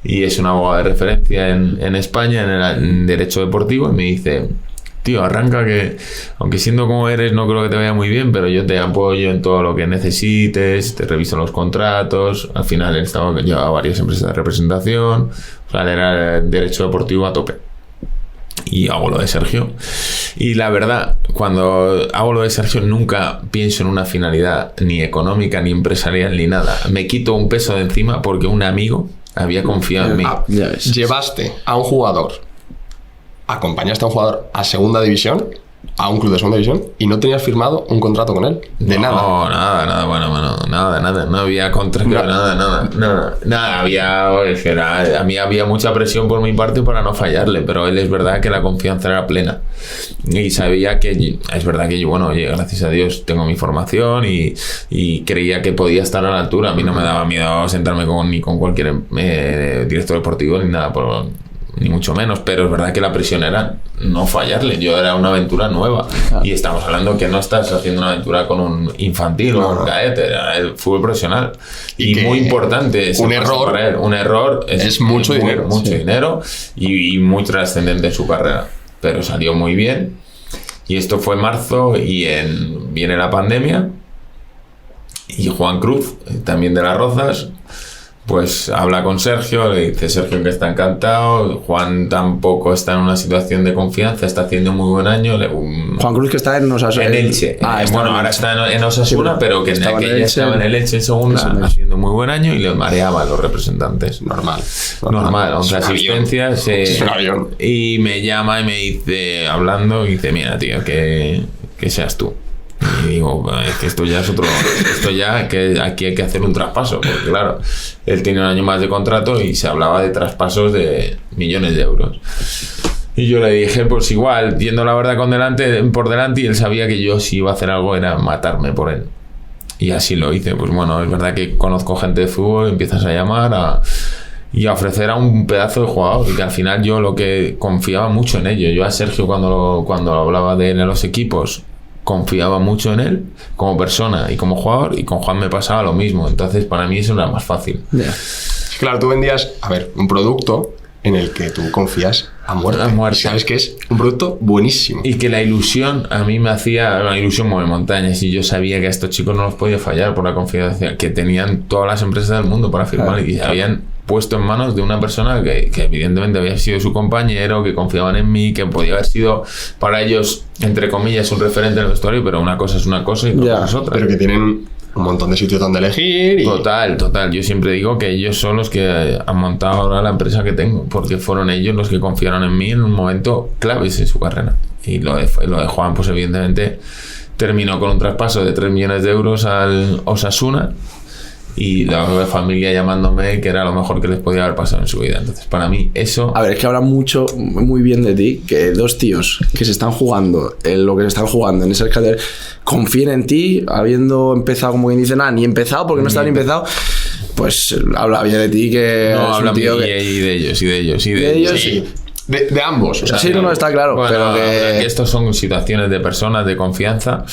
y es un abogado de referencia en España, en derecho deportivo, y me dice, tío, arranca, que aunque siendo como eres no creo que te vaya muy bien, pero yo te apoyo en todo lo que necesites, te reviso los contratos. Al final él llevaba varias empresas de representación, o sea, era derecho deportivo a tope. Y hago lo de Sergio. Y la verdad, cuando hago lo de Sergio nunca pienso en una finalidad ni económica, ni empresarial, ni nada. Me quito un peso de encima porque un amigo había confiado en mí. Llevaste a un jugador, acompañaste a un jugador a segunda división, a un club de segunda división, y no tenías firmado un contrato con él. Nada, no había contrato, nada. A mí había mucha presión por mi parte para no fallarle, pero él, es verdad que la confianza era plena. Y sabía que, es verdad que yo, bueno, oye, gracias a Dios tengo mi formación y creía que podía estar a la altura. A mí no me daba miedo sentarme ni con cualquier director deportivo ni nada ni mucho menos, pero es verdad que la presión era no fallarle. Yo era una aventura nueva, y estamos hablando que no estás haciendo una aventura con un infantil o un cadete, era el fútbol profesional, y muy importante. Un error es mucho dinero. Mucho dinero y muy trascendente en su carrera, pero salió muy bien. Y esto fue en marzo, y viene la pandemia, y Juan Cruz, también de Las Rozas, pues habla con Sergio, le dice Sergio que está encantado. Juan tampoco está en una situación de confianza, está haciendo un muy buen año. Juan Cruz, que está en Osasuna. En Elche. Ahora está en Osasuna, sí, pero que estaba en el Elche en segunda, haciendo muy buen año, y le mareaban los representantes. Normal. 11 asistencias. Y me llama y me dice, hablando, y dice, mira, tío, que seas tú. Y digo, es que esto ya es otro... Esto ya, que aquí hay que hacer un traspaso. Porque claro, él tiene un año más de contrato y se hablaba de traspasos de millones de euros. Y yo le dije, pues igual, yendo la verdad por delante, y él sabía que yo si iba a hacer algo era matarme por él. Y así lo hice. Pues bueno, es verdad que conozco gente de fútbol, empiezas a llamar y a ofrecer a un pedazo de jugador. Y que al final yo lo que confiaba mucho en ello. Yo a Sergio cuando hablaba de él en los equipos, confiaba mucho en él como persona y como jugador, y con Juan me pasaba lo mismo. Entonces para mí eso era más fácil. Yeah. Claro, tú vendías, un producto en el que tú confías a muerte. Y sabes que es un producto buenísimo. Y que la ilusión a mí me hacía... La ilusión mueve montañas, y yo sabía que a estos chicos no los podía fallar por la confianza que tenían todas las empresas del mundo para firmar, y habían puesto en manos de una persona que evidentemente había sido su compañero, que confiaban en mí, que podía haber sido para ellos, entre comillas, un referente en el vestuario, pero una cosa es una cosa y otra es otra. Pero que tienen un montón de sitios donde elegir. Total. Yo siempre digo que ellos son los que han montado ahora la empresa que tengo, porque fueron ellos los que confiaron en mí en un momento clave en su carrera. Y lo de Juan, pues evidentemente terminó con un traspaso de 3 millones de euros al Osasuna, y la familia llamándome que era lo mejor que les podía haber pasado en su vida. Entonces, para mí, eso... A ver, es que habla muy bien de ti, que dos tíos que se están jugando en lo que se están jugando en ese categoría confíen en ti, habiendo empezado, como quien dice, ni empezado, porque no estaba ni empezado. Pues habla bien de ti, que no, es habla un tío y de ellos. Sí. De ambos. O sea, sí, no, está claro. Bueno, pero que estos son situaciones de personas, de confianza.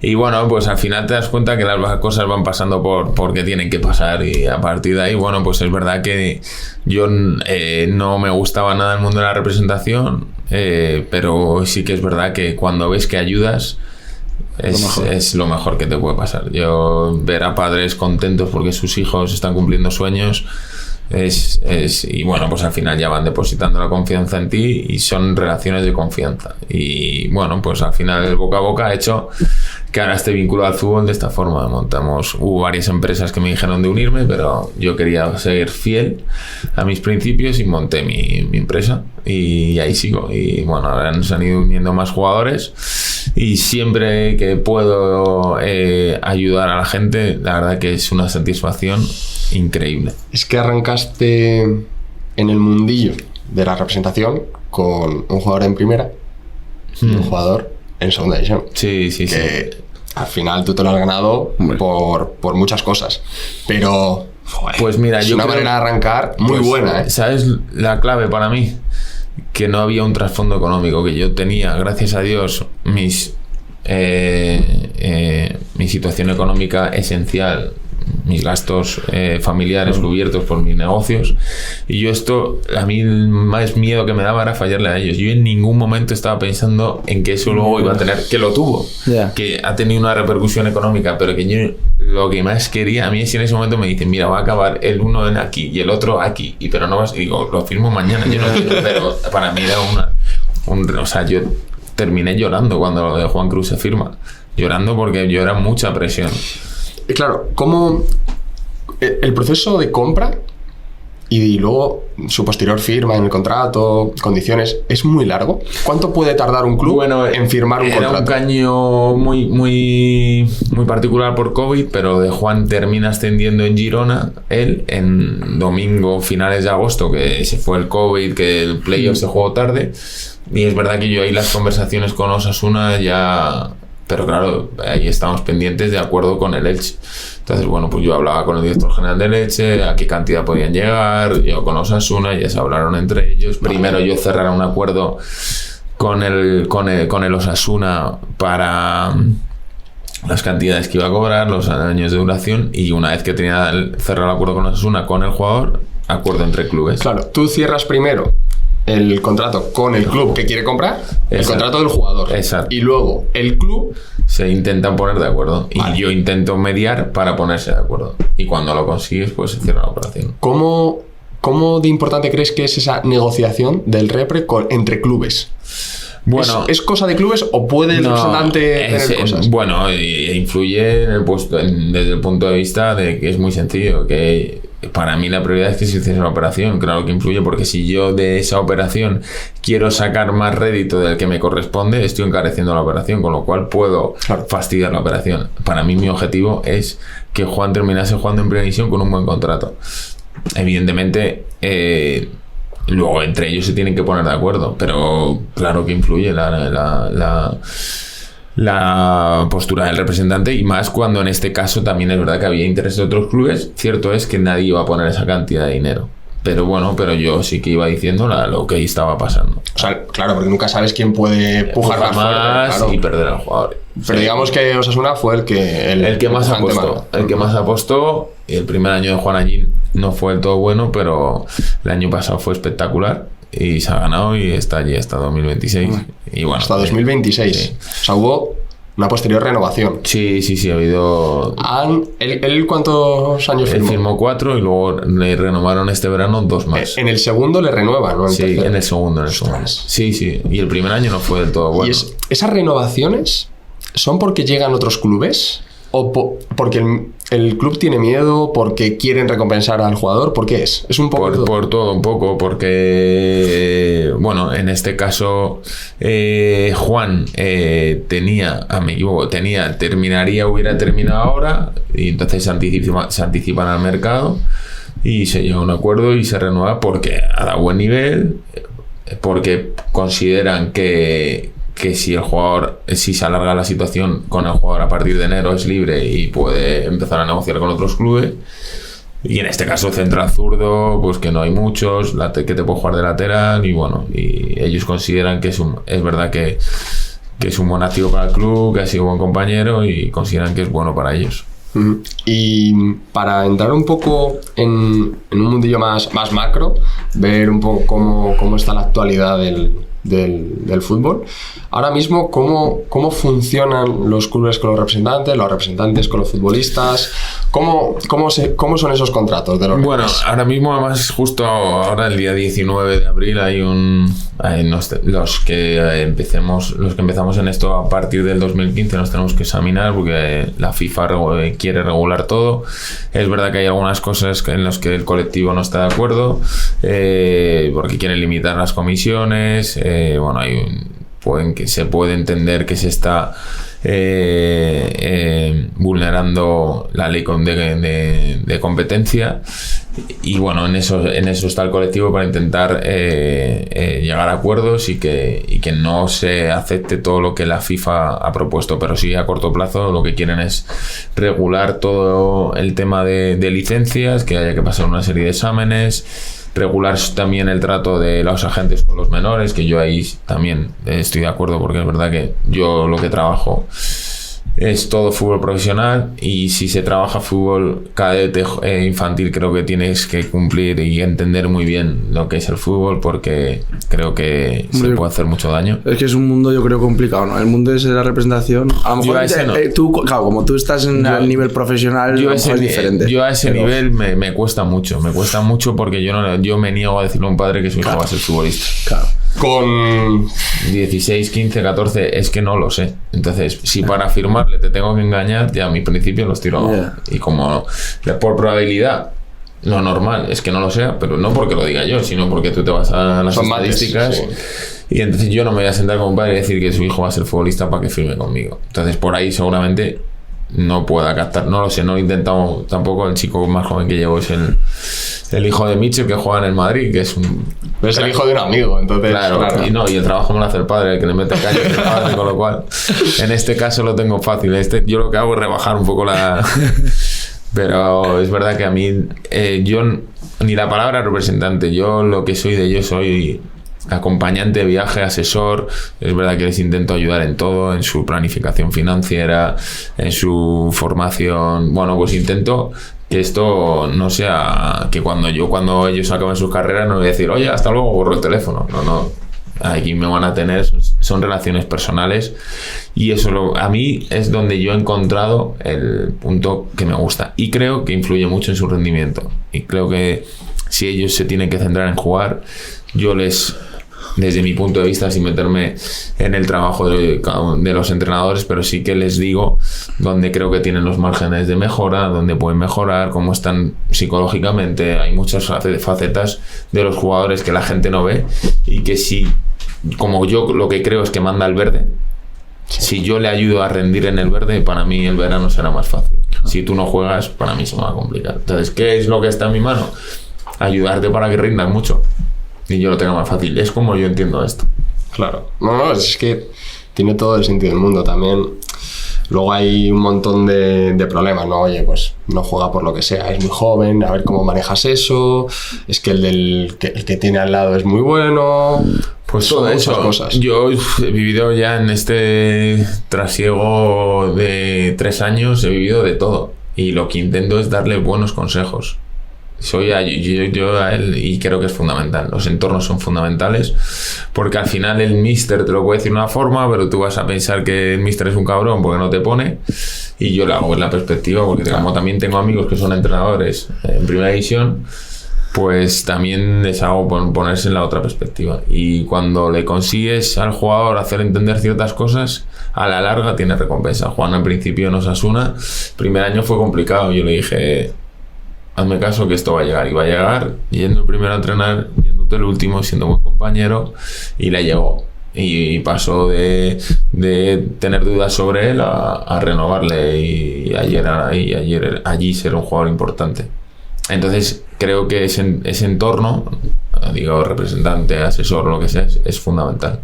Y bueno, pues al final te das cuenta que las cosas van pasando porque tienen que pasar. Y a partir de ahí, bueno, pues es verdad que yo no me gustaba nada el mundo de la representación. Pero sí que es verdad que cuando ves que ayudas, es lo mejor que te puede pasar. Yo ver a padres contentos porque sus hijos están cumpliendo sueños, y bueno, pues al final ya van depositando la confianza en ti, y son relaciones de confianza, y bueno, pues al final el boca a boca ha hecho que ahora esté vinculado al fútbol de esta forma. Hubo varias empresas que me dijeron de unirme, pero yo quería ser fiel a mis principios y monté mi empresa, y ahí sigo. Y bueno, ahora nos han ido uniendo más jugadores, y siempre que puedo ayudar a la gente, la verdad que es una satisfacción increíble. Es que arrancaste en el mundillo de la representación con un jugador en primera y un jugador en segunda división. Sí. Que al final tú te lo has ganado por muchas cosas. Pero pues mira, es una manera de arrancar muy buena. ¿Sabes la clave para mí? Que no había un trasfondo económico, que yo tenía, gracias a Dios, mi situación económica esencial, mis gastos familiares cubiertos por mis negocios, y yo a mí el más miedo que me daba era fallarle a ellos. Yo en ningún momento estaba pensando en que eso luego iba a tener, que lo tuvo, que ha tenido una repercusión económica, pero que yo lo que más quería, a mí si en ese momento me dicen, mira, va a acabar el uno en aquí y el otro aquí, pero no vas, y digo, lo firmo mañana, yo no quiero, pero para mí era o sea, yo terminé llorando cuando lo de Juan Cruz se firma, llorando porque yo era mucha presión. Claro, ¿cómo el proceso de compra y luego su posterior firma en el contrato, condiciones, es muy largo? ¿Cuánto puede tardar un club en firmar un contrato? Era un caño muy particular por COVID, pero de Juan termina ascendiendo en Girona, él en domingo, finales de agosto, que se fue el COVID, que el playoff se jugó tarde, y es verdad que yo ahí las conversaciones con Osasuna ya... Pero claro, ahí estamos pendientes de acuerdo con el Elche. Entonces, bueno, pues yo hablaba con el director general del Elche, a qué cantidad podían llegar, yo con Osasuna, ya se hablaron entre ellos. Primero yo cerrara un acuerdo con el Osasuna para las cantidades que iba a cobrar, los años de duración, y una vez que tenía cerrado el acuerdo con Osasuna, con el jugador, acuerdo entre clubes. Claro, tú cierras primero el contrato con el club que quiere comprar, el contrato del jugador. Exacto. Y luego el club se intentan poner de acuerdo. Vale. Y yo intento mediar para ponerse de acuerdo. Y cuando lo consigues, pues se cierra la operación. ¿Cómo de importante crees que es esa negociación del repre entre clubes? Bueno, ¿Es cosa de clubes o puede el representante tener cosas? Bueno, influye en el puesto, desde el punto de vista de que es muy sencillo, que para mí la prioridad es que se hiciese la operación, claro que influye, porque si yo de esa operación quiero sacar más rédito del que me corresponde, estoy encareciendo la operación, con lo cual puedo fastidiar la operación. Para mí mi objetivo es que Juan terminase jugando en primera división con un buen contrato. Evidentemente, luego entre ellos se tienen que poner de acuerdo, pero claro que influye la postura del representante, y más cuando en este caso también es verdad que había interés de otros clubes. Cierto es que nadie iba a poner esa cantidad de dinero, pero bueno, pero yo sí que iba diciendo lo que estaba pasando. O sea, claro, porque nunca sabes quién puede pujar más fuerte, claro, y perder al jugador. Pero sí, digamos que Osasuna fue el que más apostó. El que más apostó. Y el primer año de Juan allí no fue del todo bueno, pero el año pasado fue espectacular y se ha ganado y está allí hasta 2026. Y bueno, hasta 2026. Sí. O sea, hubo una posterior renovación. Sí, ha habido... ¿Él cuántos años firmó? Él firmó 4 y luego le renovaron este verano 2 más. En el segundo le renuevan, ¿no? Sí, en el segundo. Sí. Y el primer año no fue del todo bueno. ¿Y esas renovaciones son porque llegan otros clubes? ¿O porque el club tiene miedo? ¿Porque quieren recompensar al jugador? ¿Por qué es? Es un poco por todo un poco, porque bueno, en este caso Juan hubiera terminado ahora, y entonces se anticipan al mercado y se llega a un acuerdo y se renueva porque ha dado buen nivel, porque consideran que si se alarga la situación con el jugador a partir de enero es libre y puede empezar a negociar con otros clubes. Y en este caso central zurdo, pues que no hay muchos, que te puede jugar de lateral, y bueno, y ellos consideran que es verdad que es un buen activo para el club, que ha sido un buen compañero, y consideran que es bueno para ellos. Y para entrar un poco en un mundillo más macro, ver un poco cómo está la actualidad del fútbol. Ahora mismo, ¿cómo funcionan los clubes con los representantes con los futbolistas? ¿Cómo son esos contratos de los Bueno, ahora mismo, además, justo ahora el día 19 de abril hay los que empezamos en esto a partir del 2015 nos tenemos que examinar, porque la FIFA quiere regular todo. Es verdad que hay algunas cosas en las que el colectivo no está de acuerdo, porque quieren limitar las comisiones. Bueno, se puede entender que se está vulnerando la ley de competencia, y bueno, en eso está el colectivo, para intentar llegar a acuerdos y que no se acepte todo lo que la FIFA ha propuesto, pero sí a corto plazo lo que quieren es regular todo el tema de licencias, que haya que pasar una serie de exámenes, regular también el trato de los agentes con los menores, que yo ahí también estoy de acuerdo, porque es verdad que yo lo que trabajo es todo fútbol profesional, y si se trabaja fútbol cadete infantil, creo que tienes que cumplir y entender muy bien lo que es el fútbol, porque creo que se puede hacer mucho daño. Es que es un mundo, yo creo, complicado, ¿no? El mundo es la representación. A lo mejor tú, claro, como tú estás al nivel profesional, es diferente. Yo a ese nivel me cuesta mucho, porque yo me niego a decirle a un padre que su hijo va a ser futbolista. Claro. Con 16, 15, 14, es que no lo sé. Entonces, si para firmarle te tengo que engañar, ya a mis principios los tiro abajo. Y como por probabilidad, lo normal es que no lo sea, pero no porque lo diga yo, sino porque tú te vas a las estadísticas. Sí. Y entonces yo no me voy a sentar con un padre y decir que su hijo va a ser futbolista para que firme conmigo. Entonces, por ahí seguramente no pueda captar, no lo sé, no he intentado tampoco. El chico más joven que llevo es el hijo de Mitchell, que juega en el Madrid, que es el hijo de un amigo, entonces claro. Y el trabajo me lo hace el padre, el que le mete caña al padre, con lo cual en este caso lo tengo fácil. Yo lo que hago es rebajar un poco pero es verdad que a mí yo ni la palabra representante, yo lo que soy yo soy acompañante de viaje, asesor. Es verdad que les intento ayudar en todo, en su planificación financiera, en su formación. Bueno, pues intento que esto no sea que cuando ellos acaben sus carreras no voy a decir, oye, hasta luego, borro el teléfono. No. Aquí me van a tener, son relaciones personales, y eso a mí es donde yo he encontrado el punto que me gusta, y creo que influye mucho en su rendimiento. Y creo que si ellos se tienen que centrar en jugar, yo les desde mi punto de vista, sin meterme en el trabajo de los entrenadores, pero sí que les digo dónde creo que tienen los márgenes de mejora, dónde pueden mejorar, cómo están psicológicamente. Hay muchas facetas de los jugadores que la gente no ve y que si, como yo lo que creo es que manda el verde, si yo le ayudo a rendir en el verde, para mí el verano será más fácil. Si tú no juegas, para mí se me va a complicar. Entonces, ¿qué es lo que está en mi mano? Ayudarte para que rindas mucho y yo lo tenga más fácil. Es como yo entiendo esto. Claro. No, es que tiene todo el sentido del mundo también. Luego hay un montón de problemas, ¿no? Oye, pues no juega por lo que sea, es muy joven, a ver cómo manejas eso, es que el que tiene al lado es muy bueno. Pues todo eso, cosas. Yo he vivido ya en este trasiego de 3 años, he vivido de todo. Y lo que intento es darle buenos consejos. Yo a él, y creo que es fundamental. Los entornos son fundamentales, porque al final el míster te lo puede decir de una forma, pero tú vas a pensar que el míster es un cabrón porque no te pone. Y yo lo hago en la perspectiva, porque como también tengo amigos que son entrenadores en primera división, pues también les hago ponerse en la otra perspectiva. Y cuando le consigues al jugador hacer entender ciertas cosas, a la larga tiene recompensa. Juan al principio en Osasuna, primer año fue complicado. Yo le dije, hazme caso que esto va a llegar. Y va a llegar yendo el primero a entrenar, yéndote el último, siendo buen compañero, y le llegó. Y pasó de tener dudas sobre él a renovarle, y ayer allí ser un jugador importante. Entonces creo que ese entorno, digo, representante, asesor, lo que sea, es fundamental.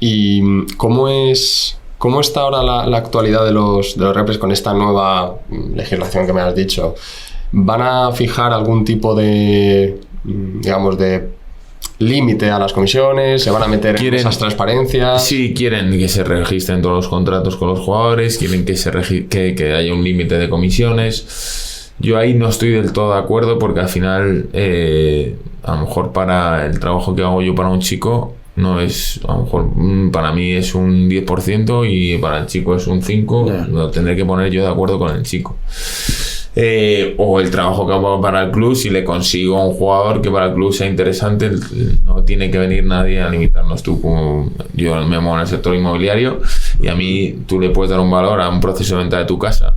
¿Y cómo está ahora la actualidad de los repres con esta nueva legislación que me has dicho? ¿Van a fijar algún tipo de, digamos, de límite a las comisiones? ¿Se van a meter en esas transparencias? Sí, quieren que se registren todos los contratos con los jugadores, quieren que haya un límite de comisiones. Yo ahí no estoy del todo de acuerdo, porque al final a lo mejor para el trabajo que hago yo para un chico no es, a lo mejor para mí es un 10% y para el chico es un 5%. Lo tendré que poner yo de acuerdo con el chico. O el trabajo que hago para el club, si le consigo a un jugador que para el club sea interesante, no tiene que venir nadie a limitarnos. Yo me muevo en el sector inmobiliario y a mí tú le puedes dar un valor a un proceso de venta de tu casa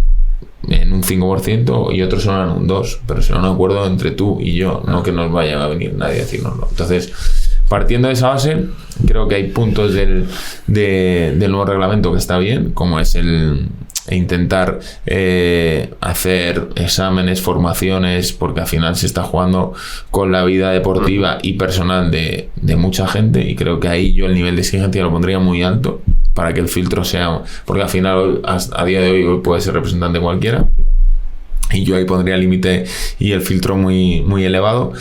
en un 5% y otros son en un 2%, pero será un acuerdo entre tú y yo, no que nos vaya a venir nadie a decírnoslo. Entonces, partiendo de esa base, creo que hay puntos del nuevo reglamento que está bien, como es el intentar hacer exámenes, formaciones, porque al final se está jugando con la vida deportiva y personal de mucha gente, y creo que ahí yo el nivel de exigencia lo pondría muy alto para que el filtro sea, porque al final a día de hoy puede ser representante cualquiera, y yo ahí pondría el límite y el filtro muy, muy elevado.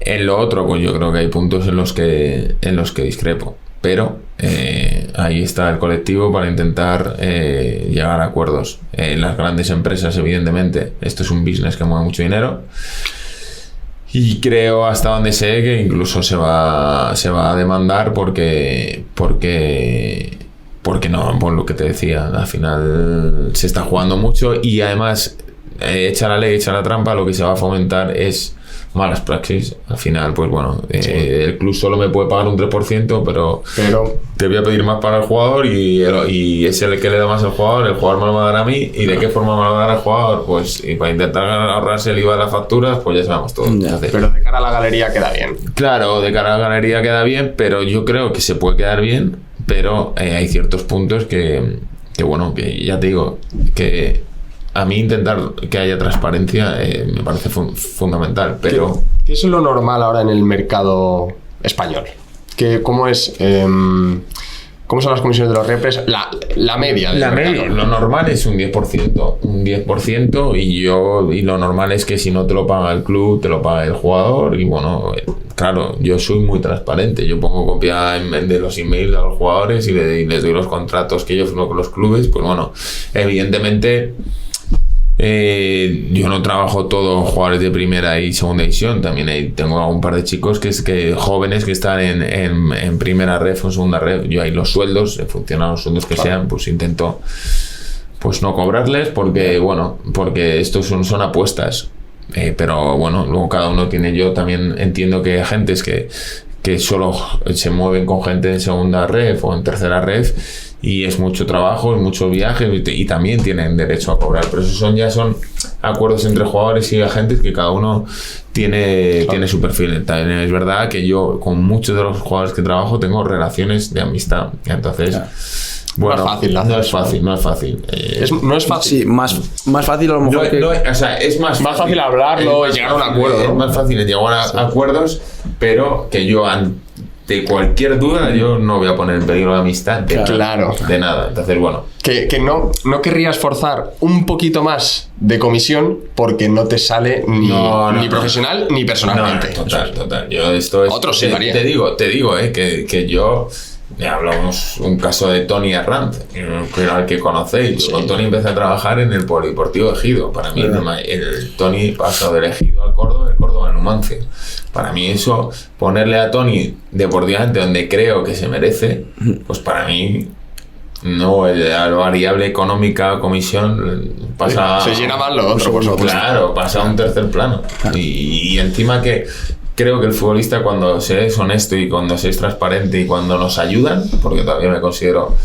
En lo otro, pues yo creo que hay puntos en los que discrepo, pero ahí está el colectivo para intentar llegar a acuerdos. Las grandes empresas, evidentemente, esto es un business que mueve mucho dinero, y creo, hasta donde sé, que incluso se va a demandar porque no, por lo que te decía, al final se está jugando mucho, y además echa la ley, echa la trampa, lo que se va a fomentar es malas praxis. Al final, pues bueno, sí. El club solo me puede pagar un 3%, pero te voy a pedir más para el jugador, y es el que le da más al jugador, el jugador me lo va a dar a mí. ¿Y de qué forma me lo va a dar al jugador? Pues y para intentar ahorrarse el IVA de las facturas, pues ya sabemos todo. Pero de cara a la galería queda bien. Claro, de cara a la galería queda bien, pero yo creo que se puede quedar bien, pero hay ciertos puntos que bueno, que ya te digo, que a mí intentar que haya transparencia me parece fundamental, pero... ¿Qué es lo normal ahora en el mercado español? ¿Cómo son las comisiones de los repres? La media del mercado. Lo normal es un 10%, y lo normal es que si no te lo paga el club, te lo paga el jugador. Y bueno, claro, yo soy muy transparente, yo pongo copia de los emails a los jugadores y les doy los contratos que yo firmo con los clubes. Pues bueno, evidentemente... yo no trabajo todos jugadores de primera y segunda división, también tengo un par de chicos que jóvenes que están en primera ref o segunda ref. Yo ahí los sueldos, en función a los sueldos que sean, pues intento pues no cobrarles, porque estos son apuestas, pero bueno, luego cada uno tiene. Yo también entiendo que hay agentes que que solo se mueven con gente en segunda ref o en tercera ref, y es mucho trabajo, es muchos viajes, y también tienen derecho a cobrar, pero eso ya son acuerdos entre jugadores y agentes que cada uno tiene su perfil. También es verdad que yo con muchos de los jugadores que trabajo tengo relaciones de amistad, entonces bueno, no es fácil. No es fácil. No es fácil. Sí, más fácil a lo mejor o sea, es más fácil hablarlo y llegar a un acuerdo. Es más fácil llegar a acuerdos, pero que yo ante cualquier duda yo no voy a poner en peligro la amistad de nada. Entonces, bueno. Que no querrías forzar un poquito más de comisión porque no te sale ni profesional ni personalmente. Total. Yo esto es... Otros sí varía. Te digo, que yo... Hablamos un caso de Tony Arranz, que era el que conocéis. Yo con Tony empecé a trabajar en el Polideportivo Ejido. Para mí, el Tony pasó del Ejido al Córdoba, el Córdoba a Numancia. Para mí eso, ponerle a Tony deportivamente donde creo que se merece, pues para mí... No, la variable económica, comisión, pasa... Se llena más lo otro, por supuesto. Claro, pasa a un tercer plano. Y encima que creo que el futbolista, cuando se es honesto y cuando se es transparente y cuando nos ayudan, porque todavía me considero...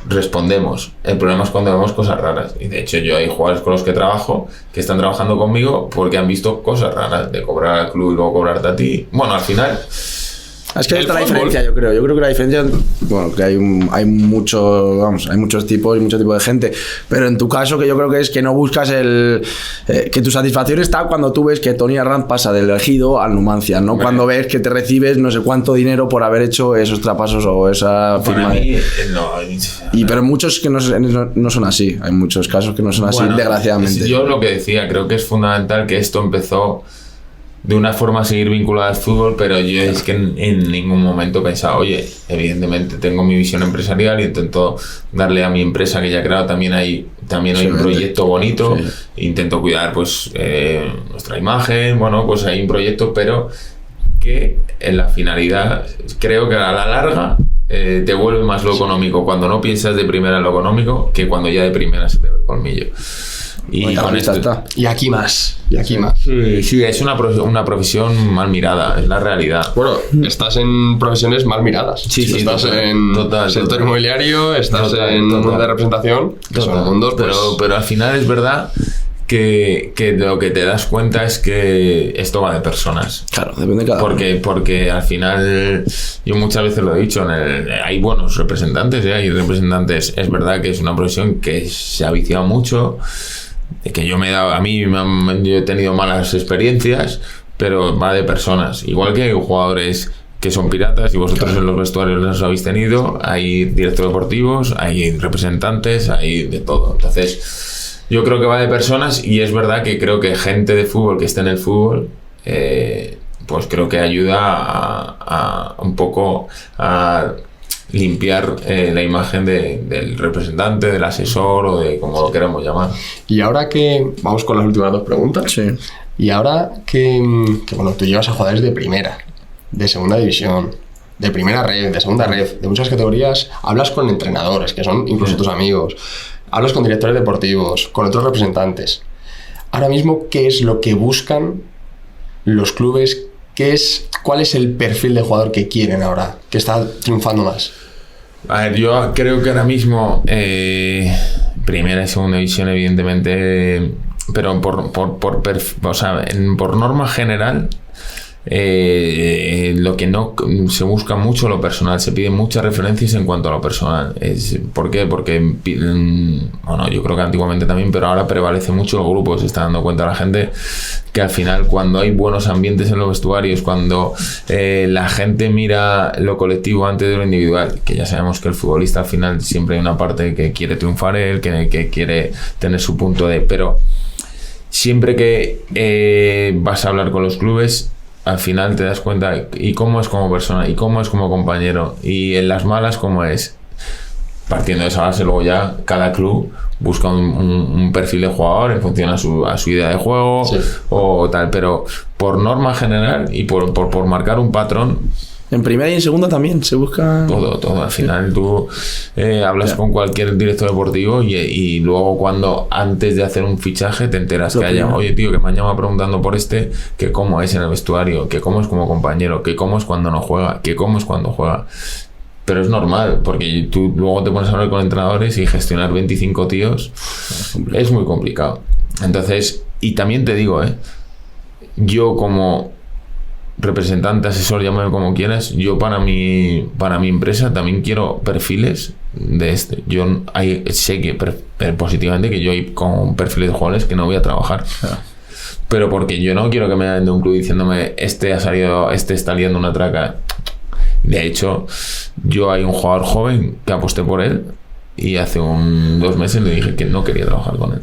respondemos. El problema es cuando vemos cosas raras. Y de hecho yo hay jugadores con los que trabajo que están trabajando conmigo porque han visto cosas raras, de cobrar al club y luego cobrarte a ti. Bueno, al final... Es que ahí está la diferencia, yo creo. Yo creo que la diferencia, bueno, que hay muchos tipos y mucho tipo de gente. Pero en tu caso, que yo creo que es que no buscas que tu satisfacción está cuando tú ves que Tony Arranz pasa del Ejido al Numancia, ¿no? Cuando ves que te recibes no sé cuánto dinero por haber hecho esos traspasos o esa firma. Pero muchos que no son así. Hay muchos casos que no son así, desgraciadamente. Yo lo que decía, creo que es fundamental que esto empezó de una forma a seguir vinculada al fútbol, pero yo es que en ningún momento pensaba, oye, evidentemente tengo mi visión empresarial y intento darle a mi empresa que ya he creado, también hay un proyecto bonito, intento cuidar pues nuestra imagen, bueno, pues hay un proyecto, pero que en la finalidad creo que a la larga te vuelve más lo económico cuando no piensas de primera en lo económico que cuando ya de primera se te ve el colmillo. Y con esto está. Y aquí más. Sí, es una profesión mal mirada, es la realidad. Bueno, estás en profesiones mal miradas. Sí, estás en sector inmobiliario, estás en mundo de representación, que son mundos, pero al final es verdad que lo que te das cuenta es que esto va de personas. Claro, depende de cada uno. Porque al final, yo muchas veces lo he dicho, hay buenos representantes, hay representantes. Es verdad que es una profesión que se ha viciado mucho, que yo he tenido malas experiencias, pero va de personas. Igual que hay jugadores que son piratas y vosotros en los vestuarios los habéis tenido, hay directores deportivos, hay representantes, hay de todo. Entonces, yo creo que va de personas y es verdad que creo que gente de fútbol que esté en el fútbol, pues creo que ayuda a un poco a limpiar la imagen del representante, del asesor o de como lo queramos llamar. Y ahora que vamos con las últimas dos preguntas. Sí. Y ahora que bueno, tú llevas a jugadores de primera, de segunda división, de primera red, de segunda red, de muchas categorías, hablas con entrenadores que son incluso tus amigos, hablas con directores deportivos, con otros representantes. Ahora mismo, ¿qué es lo que buscan los clubes? ¿Cuál es el perfil de jugador que quieren ahora, que está triunfando más? A ver, yo creo que ahora mismo primera y segunda división, evidentemente, pero por norma general, lo que no se busca mucho lo personal, se piden muchas referencias en cuanto a lo personal. ¿Por qué? Porque bueno, yo creo que antiguamente también, pero ahora prevalece mucho el grupo. Se está dando cuenta la gente que al final, cuando hay buenos ambientes en los vestuarios, cuando la gente mira lo colectivo antes de lo individual, que ya sabemos que el futbolista al final siempre hay una parte que quiere triunfar él, que quiere tener su punto de... Pero siempre que vas a hablar con los clubes, al final te das cuenta y cómo es como persona y cómo es como compañero y en las malas cómo es. Partiendo de esa base, luego ya cada club busca un perfil de jugador en función a su idea de juego, sí, o tal, pero por norma general y por marcar un patrón, En primera y en segunda también se busca... Todo. Al final tú hablas con cualquier director deportivo y luego cuando antes de hacer un fichaje te enteras Lo que haya, primero. oye tío, que me han llamado preguntando por que cómo es en el vestuario, que cómo es como compañero, que cómo es cuando no juega, que cómo es cuando juega. Pero es normal, porque tú luego te pones a hablar con entrenadores y gestionar 25 tíos es muy complicado. Entonces, y también te digo, yo como representante, asesor, llámame como quieras, yo para mi empresa también quiero perfiles de yo sé que positivamente que yo hay con perfiles de jugadores que no voy a trabajar. Pero porque yo no quiero que me vayan de un club diciéndome este está liando una traca. De hecho, yo hay un jugador joven que aposté por él y hace 2 meses le dije que no quería trabajar con él.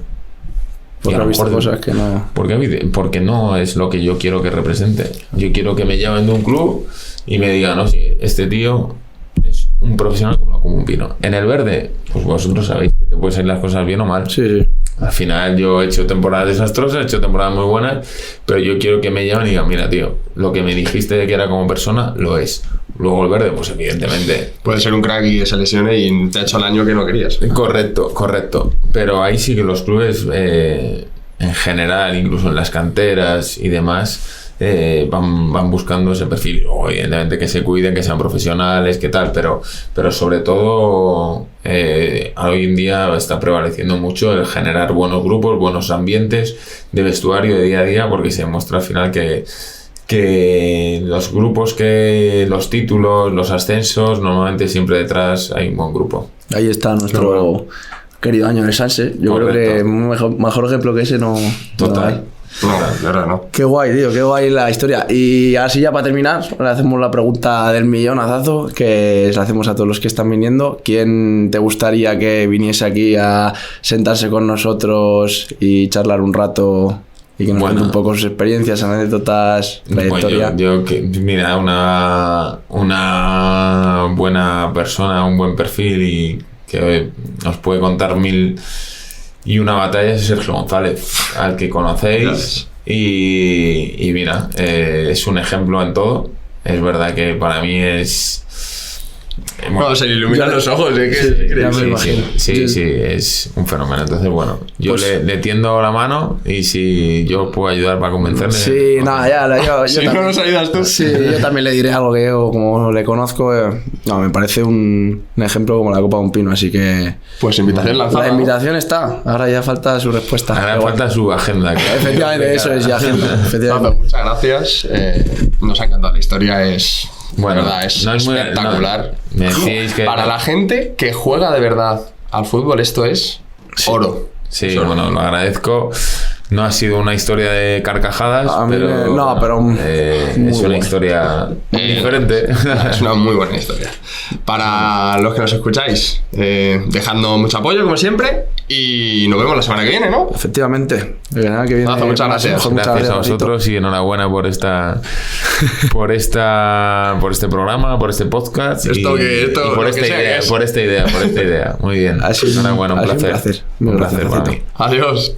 Porque ha visto cosas que no... Porque no es lo que yo quiero que represente. Yo quiero que me llamen de un club y me digan, no, sí, este tío es un profesional como un pino. En el verde, pues vosotros sabéis que te pueden salir las cosas bien o mal. Sí. Al final yo he hecho temporadas desastrosas, he hecho temporadas muy buenas, pero yo quiero que me llamen y digan, mira tío, lo que me dijiste de que era como persona, lo es. Luego el verde, pues evidentemente... Puede ser un crack y se lesione y te ha hecho el año que no querías. Correcto. Pero ahí sí que los clubes, en general, incluso en las canteras y demás, van buscando ese perfil. Luego, evidentemente que se cuiden, que sean profesionales, que tal, pero sobre todo hoy en día está prevaleciendo mucho el generar buenos grupos, buenos ambientes de vestuario de día a día, porque se demuestra al final que los grupos, que los títulos, los ascensos, normalmente siempre detrás hay un buen grupo. Ahí está nuestro querido Año de Sanse. Yo Correcto. creo que mejor ejemplo que ese no hay. Total. No, la verdad no. Qué guay, tío, qué guay la historia. Y así ya para terminar, le hacemos la pregunta del millón a Zazo, que se la hacemos a todos los que están viniendo. ¿Quién te gustaría que viniese aquí a sentarse con nosotros y charlar un rato y que nos cuente un poco sus experiencias, anécdotas, trayectoria? Mira, una buena persona, un buen perfil y que nos puede contar 1001 batallas es Sergio González, al que conocéis. Y mira, es un ejemplo en todo. Es verdad que para mí es... Bueno, se le iluminan los ojos, Sí, es un fenómeno. Entonces, bueno, yo pues, le tiendo la mano y si yo puedo ayudar para convencerle... Sí, nada, yo si no nos ayudas tú. Sí, yo también le diré algo que yo, como le conozco, me parece un ejemplo como la copa de un pino, así que... Pues invitación lanzada. La invitación está, ahora ya falta su respuesta. Ahora falta su agenda. Efectivamente, eso es ya agenda. Efectivamente. Muchas gracias. Nos ha encantado la historia, es... Bueno, verdad, es no es muy espectacular. Me decíais que para la gente que juega de verdad al fútbol, esto es oro. Sí, es oro. Bueno, lo agradezco. No ha sido una historia de carcajadas, pero es una historia diferente. Es una muy buena historia. Para los que nos escucháis, dejando mucho apoyo, como siempre, y nos vemos la semana que viene, ¿no? Efectivamente. Muchas gracias. Gracias a vosotros y enhorabuena por este programa, por este podcast y por esta idea. Muy bien. Enhorabuena, un placer. Un placer para mí. Adiós.